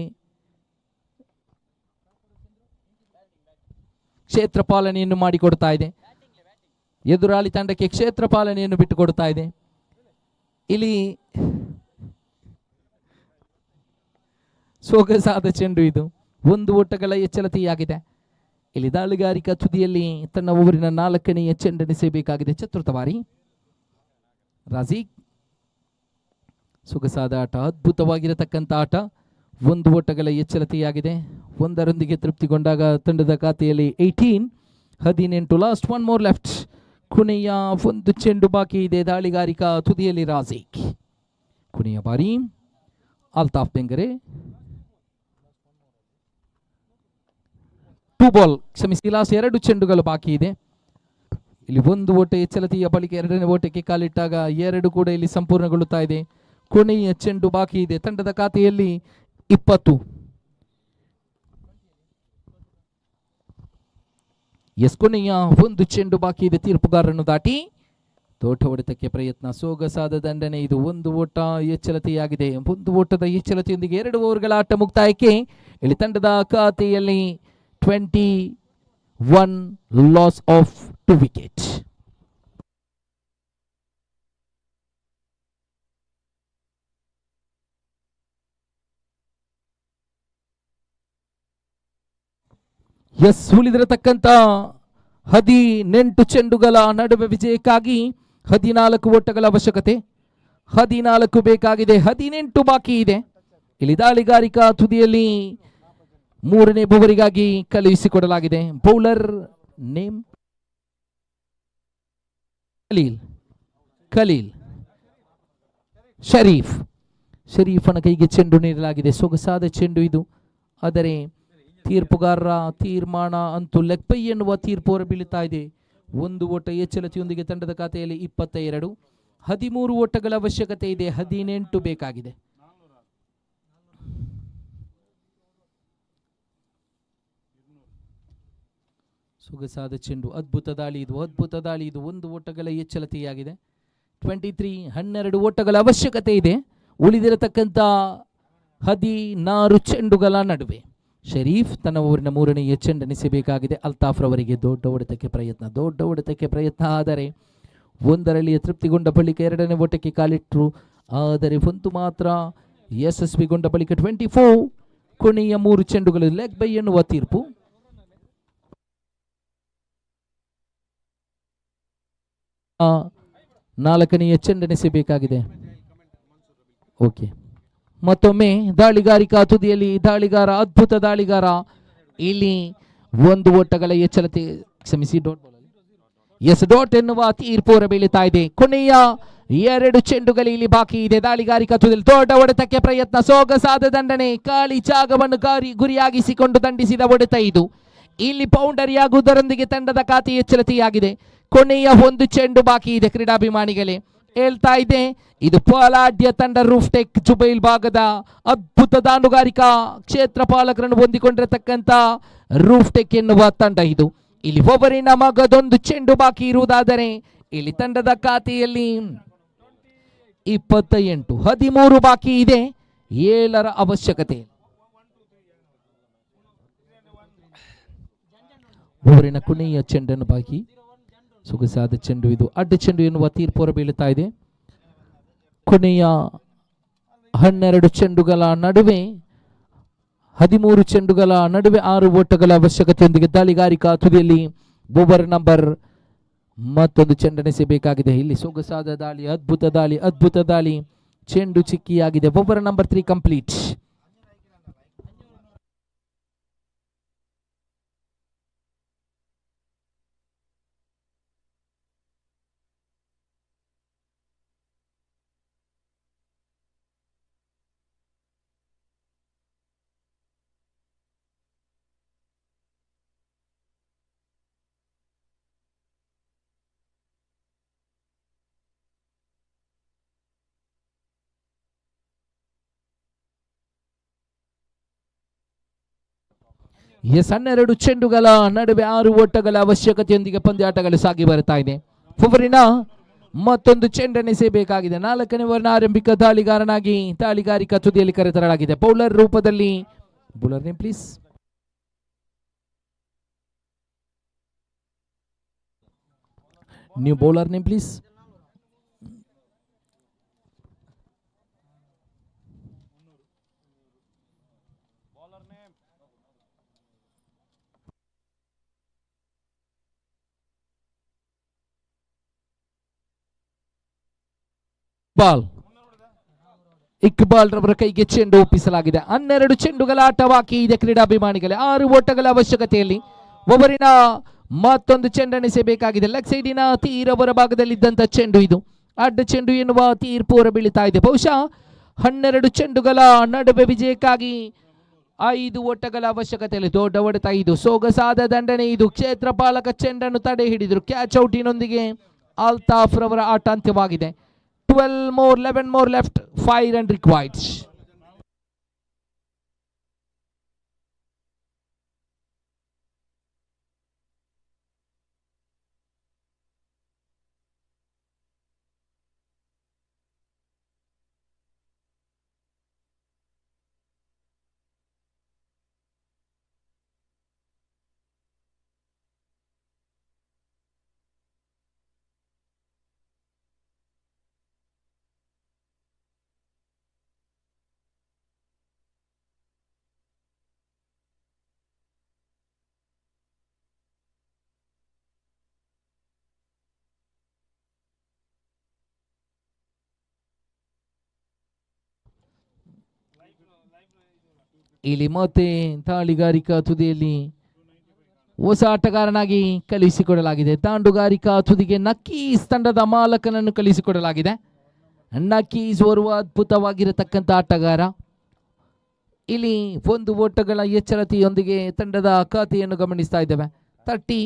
ಕ್ಷೇತ್ರ ಪಾಲನೆಯನ್ನು ಮಾಡಿಕೊಡ್ತಾ ಇದೆ. ಎದುರಾಳಿ ತಂಡಕ್ಕೆ ಕ್ಷೇತ್ರ ಪಾಲನೆಯನ್ನು ಬಿಟ್ಟುಕೊಡ್ತಾ ಇದೆ. ಇಲ್ಲಿ ಸೊಗಸಾದ ಚೆಂಡು, ಇದು 1 ಓಟಗಳ ಎಚ್ಚರಿಕೆಯಾಗಿದೆ. ಇಲ್ಲಿ ದಾಳಿಗಾರಿಕಾ ತುದಿಯಲ್ಲಿ ತನ್ನ ಓವರಿನ 4ನೆಯ ಚೆಂಡನೆಸೆಯಬೇಕಾಗಿದೆ ಚತುರ್ಥ ಬಾರಿ. ರಾಜೀಕ್ ಸೊಗಸಾದ ಆಟ, ಅದ್ಭುತವಾಗಿರತಕ್ಕಂಥ ಆಟ. 1 ಓಟಗಳ ಎಚ್ಚರಿಕೆಯಾಗಿದೆ. 1ರೊಂದಿಗೆ ತೃಪ್ತಿಗೊಂಡಾಗ ತಂಡದ ಖಾತೆಯಲ್ಲಿ 18. Last 1 more left. ಕೊನೆಯ 1 ಚೆಂಡು ಬಾಕಿ ಇದೆ. ದಾಳಿಗಾರಿಕಾ ತುದಿಯಲ್ಲಿ ರಾಜೀಕ್. ಕೊನೆಯ ಬಾರಿ ಅಲ್ತಾಫ್ ಬೆಂಗರೆ. 2 ಬಾಲ್, ಕ್ಷಮಿಸಿ, ಲಾಸ್ಟ್ 2 ಚೆಂಡುಗಳು ಬಾಕಿ ಇದೆ. ಇಲ್ಲಿ 1 ಓಟ ಎಚ್ಚರಿಕೆಯ ಬಳಿಕ 2ನೇ ಓಟಕ್ಕೆ ಕಾಲಿಟ್ಟಾಗ 2 ಕೂಡ ಇಲ್ಲಿ ಸಂಪೂರ್ಣಗೊಳ್ಳುತ್ತಾ ಇದೆ. ಕೊನೆಯ ಚೆಂಡು ಬಾಕಿ ಇದೆ. ತಂಡದ ಖಾತೆಯಲ್ಲಿ 20. ಎಸ್ ಕೊನೆಯ ಒಂದು ಚೆಂಡು ಬಾಕಿ ಇದೆ, ತೀರ್ಪುಗಾರರನ್ನು ದಾಟಿ ತೋಟ ಹೊಡೆತಕ್ಕೆ ಪ್ರಯತ್ನ, ಸೊಗಸಾದ ದಂಡನೆ. ಇದು ಒಂದು ಓಟ ಎಚ್ಚರಿಕೆಯಾಗಿದೆ. ಒಂದು ಓಟದ ಎಚ್ಚರಿಕೆಯೊಂದಿಗೆ 2 ಓವರ್ಗಳ ಆಟ ಮುಕ್ತಾಯಕ್ಕೆ. ಇಲ್ಲಿ ತಂಡದ ಖಾತೆಯಲ್ಲಿ 21 ಲಾಸ್ ಆಫ್ 2 ವಿಕೆಟ್. ಎಸ್, ಉಳಿದಿರತಕ್ಕಂತ 18 ಚೆಂಡುಗಳ ನಡುವೆ ವಿಜಯಕ್ಕಾಗಿ 14 ಓಟಗಳ ಅವಶ್ಯಕತೆ. 14 ಬೇಕಾಗಿದೆ, 18 ಬಾಕಿ ಇದೆ. ಇಲ್ಲಿ ದಾಳಿಗಾರಿಕಾ ತುದಿಯಲ್ಲಿ 3ನೇ ಓವರಿಗಾಗಿ ಕಳುಹಿಸಿಕೊಡಲಾಗಿದೆ. ಬೌಲರ್ ನೇಮ್ ಖಲೀಲ್ ಶರೀಫನ ಕೈಗೆ ಚೆಂಡು ನೀಡಲಾಗಿದೆ. ಸೊಗಸಾದ ಚೆಂಡು ಇದು, ಆದರೆ ತೀರ್ಪುಗಾರರ ತೀರ್ಮಾನ ಅಂತೂ ಲೆಗ್ ಬೈ ಎನ್ನುವ ತೀರ್ಪು ಹೊರಬೀಳುತ್ತಾ ಇದೆ. ಒಂದು ಓಟ ಎಚ್ಚರಿಕೆಯೊಂದಿಗೆ ತಂಡದ ಖಾತೆಯಲ್ಲಿ 22. 13 ಓಟಗಳ ಅವಶ್ಯಕತೆ ಇದೆ, 18 ಬೇಕಾಗಿದೆ. ಸೊಗಸಾದ ಚೆಂಡು, ಅದ್ಭುತ ದಾಳಿ ಇದು, ಒಂದು ಓಟಗಳ ಎಚ್ಚರಿಕೆಯಾಗಿದೆ. 23, 12 ಓಟಗಳ ಅವಶ್ಯಕತೆ ಇದೆ. ಉಳಿದಿರತಕ್ಕಂಥ 16 ಚೆಂಡುಗಳ ನಡುವೆ ಶರೀಫ್ ತನ್ನ ಊರಿನ 3ನೇ ಚೆಂಡೆನಿಸಬೇಕಾಗಿದೆ. ಅಲ್ತಾಫ್ ರವರಿಗೆ ದೊಡ್ಡ ಹೊಡೆತಕ್ಕೆ ಪ್ರಯತ್ನ, ಆದರೆ ಒಂದರಲ್ಲಿಯೇ ತೃಪ್ತಿಗೊಂಡ ಬಳಿಕ 2ನೇ ಓಟಕ್ಕೆ ಕಾಲಿಟ್ಟರು. ಆದರೆ ಒಂದು ಮಾತ್ರ ಯಶಸ್ವಿಗೊಂಡ ಬಳಿಕ 24. ಕೊನೆಯ 3 ಚೆಂಡುಗಳು ಲೆಗ್ ಬೈ ಎನ್ನುವ ತೀರ್ಪು. ನಾಲ್ಕನೆಯ ಚೆಂಡೆನಿಸಬೇಕಾಗಿದೆ. ಓಕೆ, ಮತ್ತೊಮ್ಮೆ ದಾಳಿಗಾರಿಕಾ ತುದಿಯಲ್ಲಿ ದಾಳಿಗಾರ, ಅದ್ಭುತ ದಾಳಿಗಾರ. ಇಲ್ಲಿ ಒಂದು ಓಟಗಳ ಎಚ್ಚರಿಕೆ, ಕ್ಷಮಿಸಿ, ಡಾಟ್ ಎನ್ನುವ ತೀರ್ಪು ಹೊರಬೀಳುತ್ತಾ ಇದೆ. ಕೊನೆಯ 2 ಚೆಂಡುಗಳು ಇಲ್ಲಿ ಬಾಕಿ ಇದೆ. ದಾಳಿಗಾರಿಕಾ ತುದಿಯಲ್ಲಿ ದೊಡ್ಡ ಹೊಡೆತಕ್ಕೆ ಪ್ರಯತ್ನ, ಸೊಗಸಾದ ದಂಡನೆ, ಖಾಲಿ ಜಾಗವನ್ನು ಗುರಿಯಾಗಿಸಿಕೊಂಡು ದಂಡಿಸಿದ ಹೊಡೆತ ಇದು. ಇಲ್ಲಿ ಬೌಂಡರಿಯಾಗುವುದರೊಂದಿಗೆ ತಂಡದ ಖಾತೆ ಎಚ್ಚರಿಕೆಯಾಗಿದೆ. ಕೊನೆಯ 1 ಚೆಂಡು ಬಾಕಿ ಇದೆ. ಕ್ರೀಡಾಭಿಮಾನಿಗಳೇ, ಹೇಳ್ತಾ ಇದೆ, ಇದು ಪಾಲಾಡ್ಯ ತಂಡ, ರೂಫ್ಟೆಕ್ ಜುಬೈಲ್ ಭಾಗದ ಅದ್ಭುತ ದಾನುಗಾರಿಕಾ ಕ್ಷೇತ್ರ ಪಾಲಕರನ್ನು ಹೊಂದಿಕೊಂಡಿರತಕ್ಕಂತ ರೂಫ್ಟೆಕ್ ಎನ್ನುವ ತಂಡ ಇದು. ಇಲ್ಲಿ ಒಬ್ಬರಿನ ಮಗದೊಂದು ಚೆಂಡು ಬಾಕಿ ಇರುವುದಾದರೆ ಇಲ್ಲಿ ತಂಡದ ಖಾತೆಯಲ್ಲಿ 28. 13 ಬಾಕಿ ಇದೆ, 7ರ ಅವಶ್ಯಕತೆ. ಓವರಿನ ಕೊನೆಯ ಚೆಂಡನ್ನು ಬಾಕಿ, ಸೊಗಸಾದ ಚೆಂಡು ಇದು, ಅಡ್ಡ ಚೆಂಡು ಎನ್ನುವ ತೀರ್ಪು ಹೊರಬೀಳುತ್ತಾ ಇದೆ. ಕೊನೆಯ 12 ಚೆಂಡುಗಳ ನಡುವೆ 13 ಚೆಂಡುಗಳ ನಡುವೆ 6 ಓಟಗಳ ಅವಶ್ಯಕತೆಯೊಂದಿಗೆ ದಾಳಿಗಾರಿಕಾ ತುದಿಯಲ್ಲಿ ಓವರ್ ನಂಬರ್ ಮತ್ತೊಂದು ಚೆಂಡೆನಿಸಬೇಕಾಗಿದೆ. ಇಲ್ಲಿ ಸೊಗಸಾದ ದಾಳಿ, ಅದ್ಭುತ ದಾಳಿ, ಚೆಂಡು ಚಿಕ್ಕಿಯಾಗಿದೆ. Over number 3 complete. ಎಸ್, 12 ಚೆಂಡುಗಳ ನಡುವೆ 6 ಓಟಗಳ ಅವಶ್ಯಕತೆಯೊಂದಿಗೆ ಪಂದ್ಯಾಟಗಳು ಸಾಗಿ ಬರುತ್ತಾ ಇದೆ. ಫುವರಿನ ಮತ್ತೊಂದು ಚೆಂಡೆನಿಸಬೇಕಾಗಿದೆ. 4ನೇ ಓವರ್ನ ಆರಂಭಿಕ ದಾಳಿಗಾರನಾಗಿ ದಾಳಿಗಾರಿಕಾ ತುದಿಯಲ್ಲಿ ಕರೆತರಲಾಗಿದೆ. ಬೌಲರ್ ರೂಪದಲ್ಲಿ, bowler name please, new bowler name please. Iqbal ರವರ ಕೈಗೆ ಚೆಂಡು ಒಪ್ಪಿಸಲಾಗಿದೆ. 12 ಚೆಂಡುಗಳ ಆಟ ಬಾಕಿ ಇದೆ. ಕ್ರೀಡಾಭಿಮಾನಿಗಳೇ, 6 ಓಟಗಳ ಅವಶ್ಯಕತೆಯಲ್ಲಿ ಒಬ್ಬರಿನ ಮತ್ತೊಂದು ಚೆಂಡೆನಿಸಬೇಕಾಗಿದೆ. ಲೆಗ್ ಸೈಡಿನ ತೀರ ಹೊರ ಭಾಗದಲ್ಲಿದ್ದಂತ ಚೆಂಡು ಇದು, ಅಡ್ಡ ಚೆಂಡು ಎನ್ನುವ ತೀರ್ಪು ಹೊರಬೀಳುತ್ತಾ ಇದೆ. ಬಹುಶಃ 12 ಚೆಂಡುಗಳ ನಡುವೆ ವಿಜಯಕ್ಕಾಗಿ 5 ಓಟಗಳ ಅವಶ್ಯಕತೆಯಲ್ಲಿ ದೊಡ್ಡ ಹೊಡೆತ ಇದು, ಸೊಗಸಾದ ದಂಡನೆ ಇದು. ಕ್ಷೇತ್ರ ಪಾಲಕ ಚೆಂಡನ್ನು ತಡೆ ಹಿಡಿದರು. ಕ್ಯಾಚ್ ಔಟಿನೊಂದಿಗೆ ಅಲ್ತಾಫ್ ರವರ ಆಟ ಅಂತ್ಯವಾಗಿದೆ. 11 more left, 5 run required. ಇಲ್ಲಿ ಮತ್ತೆ ತಾಳಿಗಾರಿಕಾ ತುದಿಯಲ್ಲಿ ಹೊಸ ಆಟಗಾರನಾಗಿ ಕಳಿಸಿಕೊಡಲಾಗಿದೆ. ತಾಂಡುಗಾರಿಕಾ ತುದಿಗೆ ನಕ್ಕೀಸ್ ತಂಡದ ಮಾಲಕನನ್ನು ಕಳಿಸಿಕೊಡಲಾಗಿದೆ. ನಕ್ಕೀಸ್ ಓರ್ವ ಅದ್ಭುತವಾಗಿರತಕ್ಕಂಥ ಆಟಗಾರ. ಇಲ್ಲಿ 1 ಓಟಗಳ ಎಚ್ಚರಿಕೆಯೊಂದಿಗೆ ತಂಡದ ಖಾತೆಯನ್ನು ಗಮನಿಸ್ತಾ ಇದ್ದೇವೆ. 30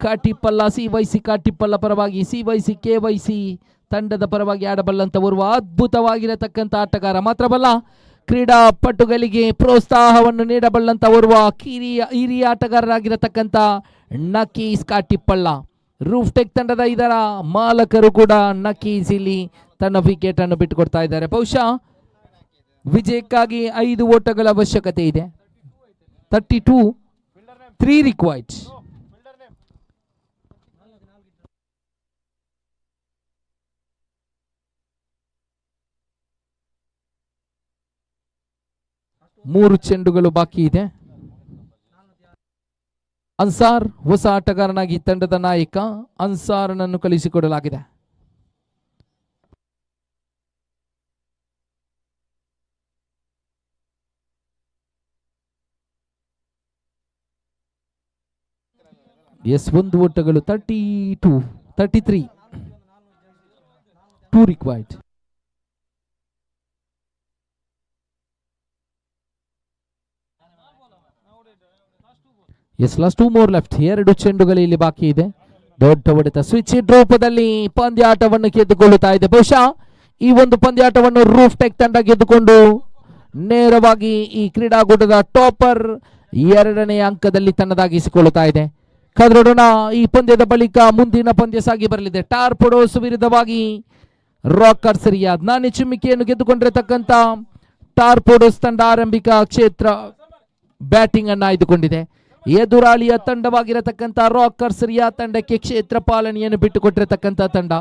ಕಾಟಿಪಲ್ಲ CYC ಕಾಟಿಪಲ್ಲ ಪರವಾಗಿ CYC KYC ತಂಡದ ಪರವಾಗಿ ಆಡಬಲ್ಲಂತ ಓರ್ವ ಅದ್ಭುತವಾಗಿರತಕ್ಕಂಥ ಆಟಗಾರ. ಮಾತ್ರವಲ್ಲ ಕ್ರೀಡಾಪಟುಗಳಿಗೆ ಪ್ರೋತ್ಸಾಹವನ್ನು ನೀಡಬಲ್ಲಂತ ಓರ್ವ ಹಿರಿಯ ಆಟಗಾರರಾಗಿರತಕ್ಕಂಥ ನಕೀಸ್ ಕಾಟಿಪಳ್ಳ. ರೂಫ್ಟೆಕ್ ತಂಡದ ಇದರ ಮಾಲಕರು ಕೂಡ ನಕೀಸ್ ಇಲ್ಲಿ ತನ್ನ ವಿಕೆಟ್ ಅನ್ನು ಬಿಟ್ಟುಕೊಡ್ತಾ ಇದ್ದಾರೆ. ಬಹುಶಃ ವಿಜಯಕ್ಕಾಗಿ 5 ಓಟಗಳ ಅವಶ್ಯಕತೆ ಇದೆ. 32 3 ರಿಕ್ವೈರ್ಡ್. ಮೂರು ಚೆಂಡುಗಳು ಬಾಕಿ ಇದೆ. ಅನ್ಸಾರ್ ಹೊಸ ಆಟಗಾರನಾಗಿ ತಂಡದ ನಾಯಕ. ಅನ್ಸಾರ್ನನ್ನು ಕಳಿಸಿಕೊಡಲಾಗಿದೆ. ಎಸ್ 1 ಓಟಗಳು. 32 33 2 required. Yes last 2 more left. 2 ಚೆಂಡುಗಳು ಇಲ್ಲಿ ಬಾಕಿ ಇದೆ. ದೊಡ್ಡ ಹೊಡೆತ ಸ್ವಿಚ್ ರೂಪದಲ್ಲಿ ಪಂದ್ಯಾಟವನ್ನು ಗೆದ್ದುಕೊಳ್ಳುತ್ತಾ ಇದೆ. ಬಹುಶಃ ಈ ಒಂದು ಪಂದ್ಯಾಟವನ್ನು ರೂಫ್ಟೆಕ್ ತಂಡ ಗೆದ್ದುಕೊಂಡು ನೇರವಾಗಿ ಈ ಕ್ರೀಡಾಕೂಟದ ಟಾಪರ್ 2ನೇ ಅಂಕದಲ್ಲಿ ತನ್ನದಾಗಿಸಿಕೊಳ್ಳುತ್ತಾ ಇದೆ. ಕಾದ್ರೋಣ ಈ ಪಂದ್ಯದ ಬಳಿಕ ಮುಂದಿನ ಪಂದ್ಯ ಸಾಗಿ ಬರಲಿದೆ. ಟಾರ್ಪಡೋಸ್ ವಿರುದ್ಧವಾಗಿ ರಾಕರ್ಸ್ ರಿಯಾದ್. ನಾನೇ ಚಿಮ್ಮಿಕೆಯನ್ನು ಗೆದ್ದುಕೊಂಡಿರತಕ್ಕಂಥ ಟಾರ್ಪಡೋಸ್ ತಂಡ ಆರಂಭಿಕ ಕ್ಷೇತ್ರ ಬ್ಯಾಟಿಂಗ್ ಅನ್ನು ಆಯ್ದುಕೊಂಡಿದೆ. ಎದುರಾಳಿಯ ತಂಡವಾಗಿರತಕ್ಕಂಥ ರಾಕರ್ಸ್ ರಿಯಾದ್ ತಂಡಕ್ಕೆ ಕ್ಷೇತ್ರ ಪಾಲನೆಯನ್ನು ಬಿಟ್ಟುಕೊಟ್ಟಿರತಕ್ಕಂಥ ತಂಡ.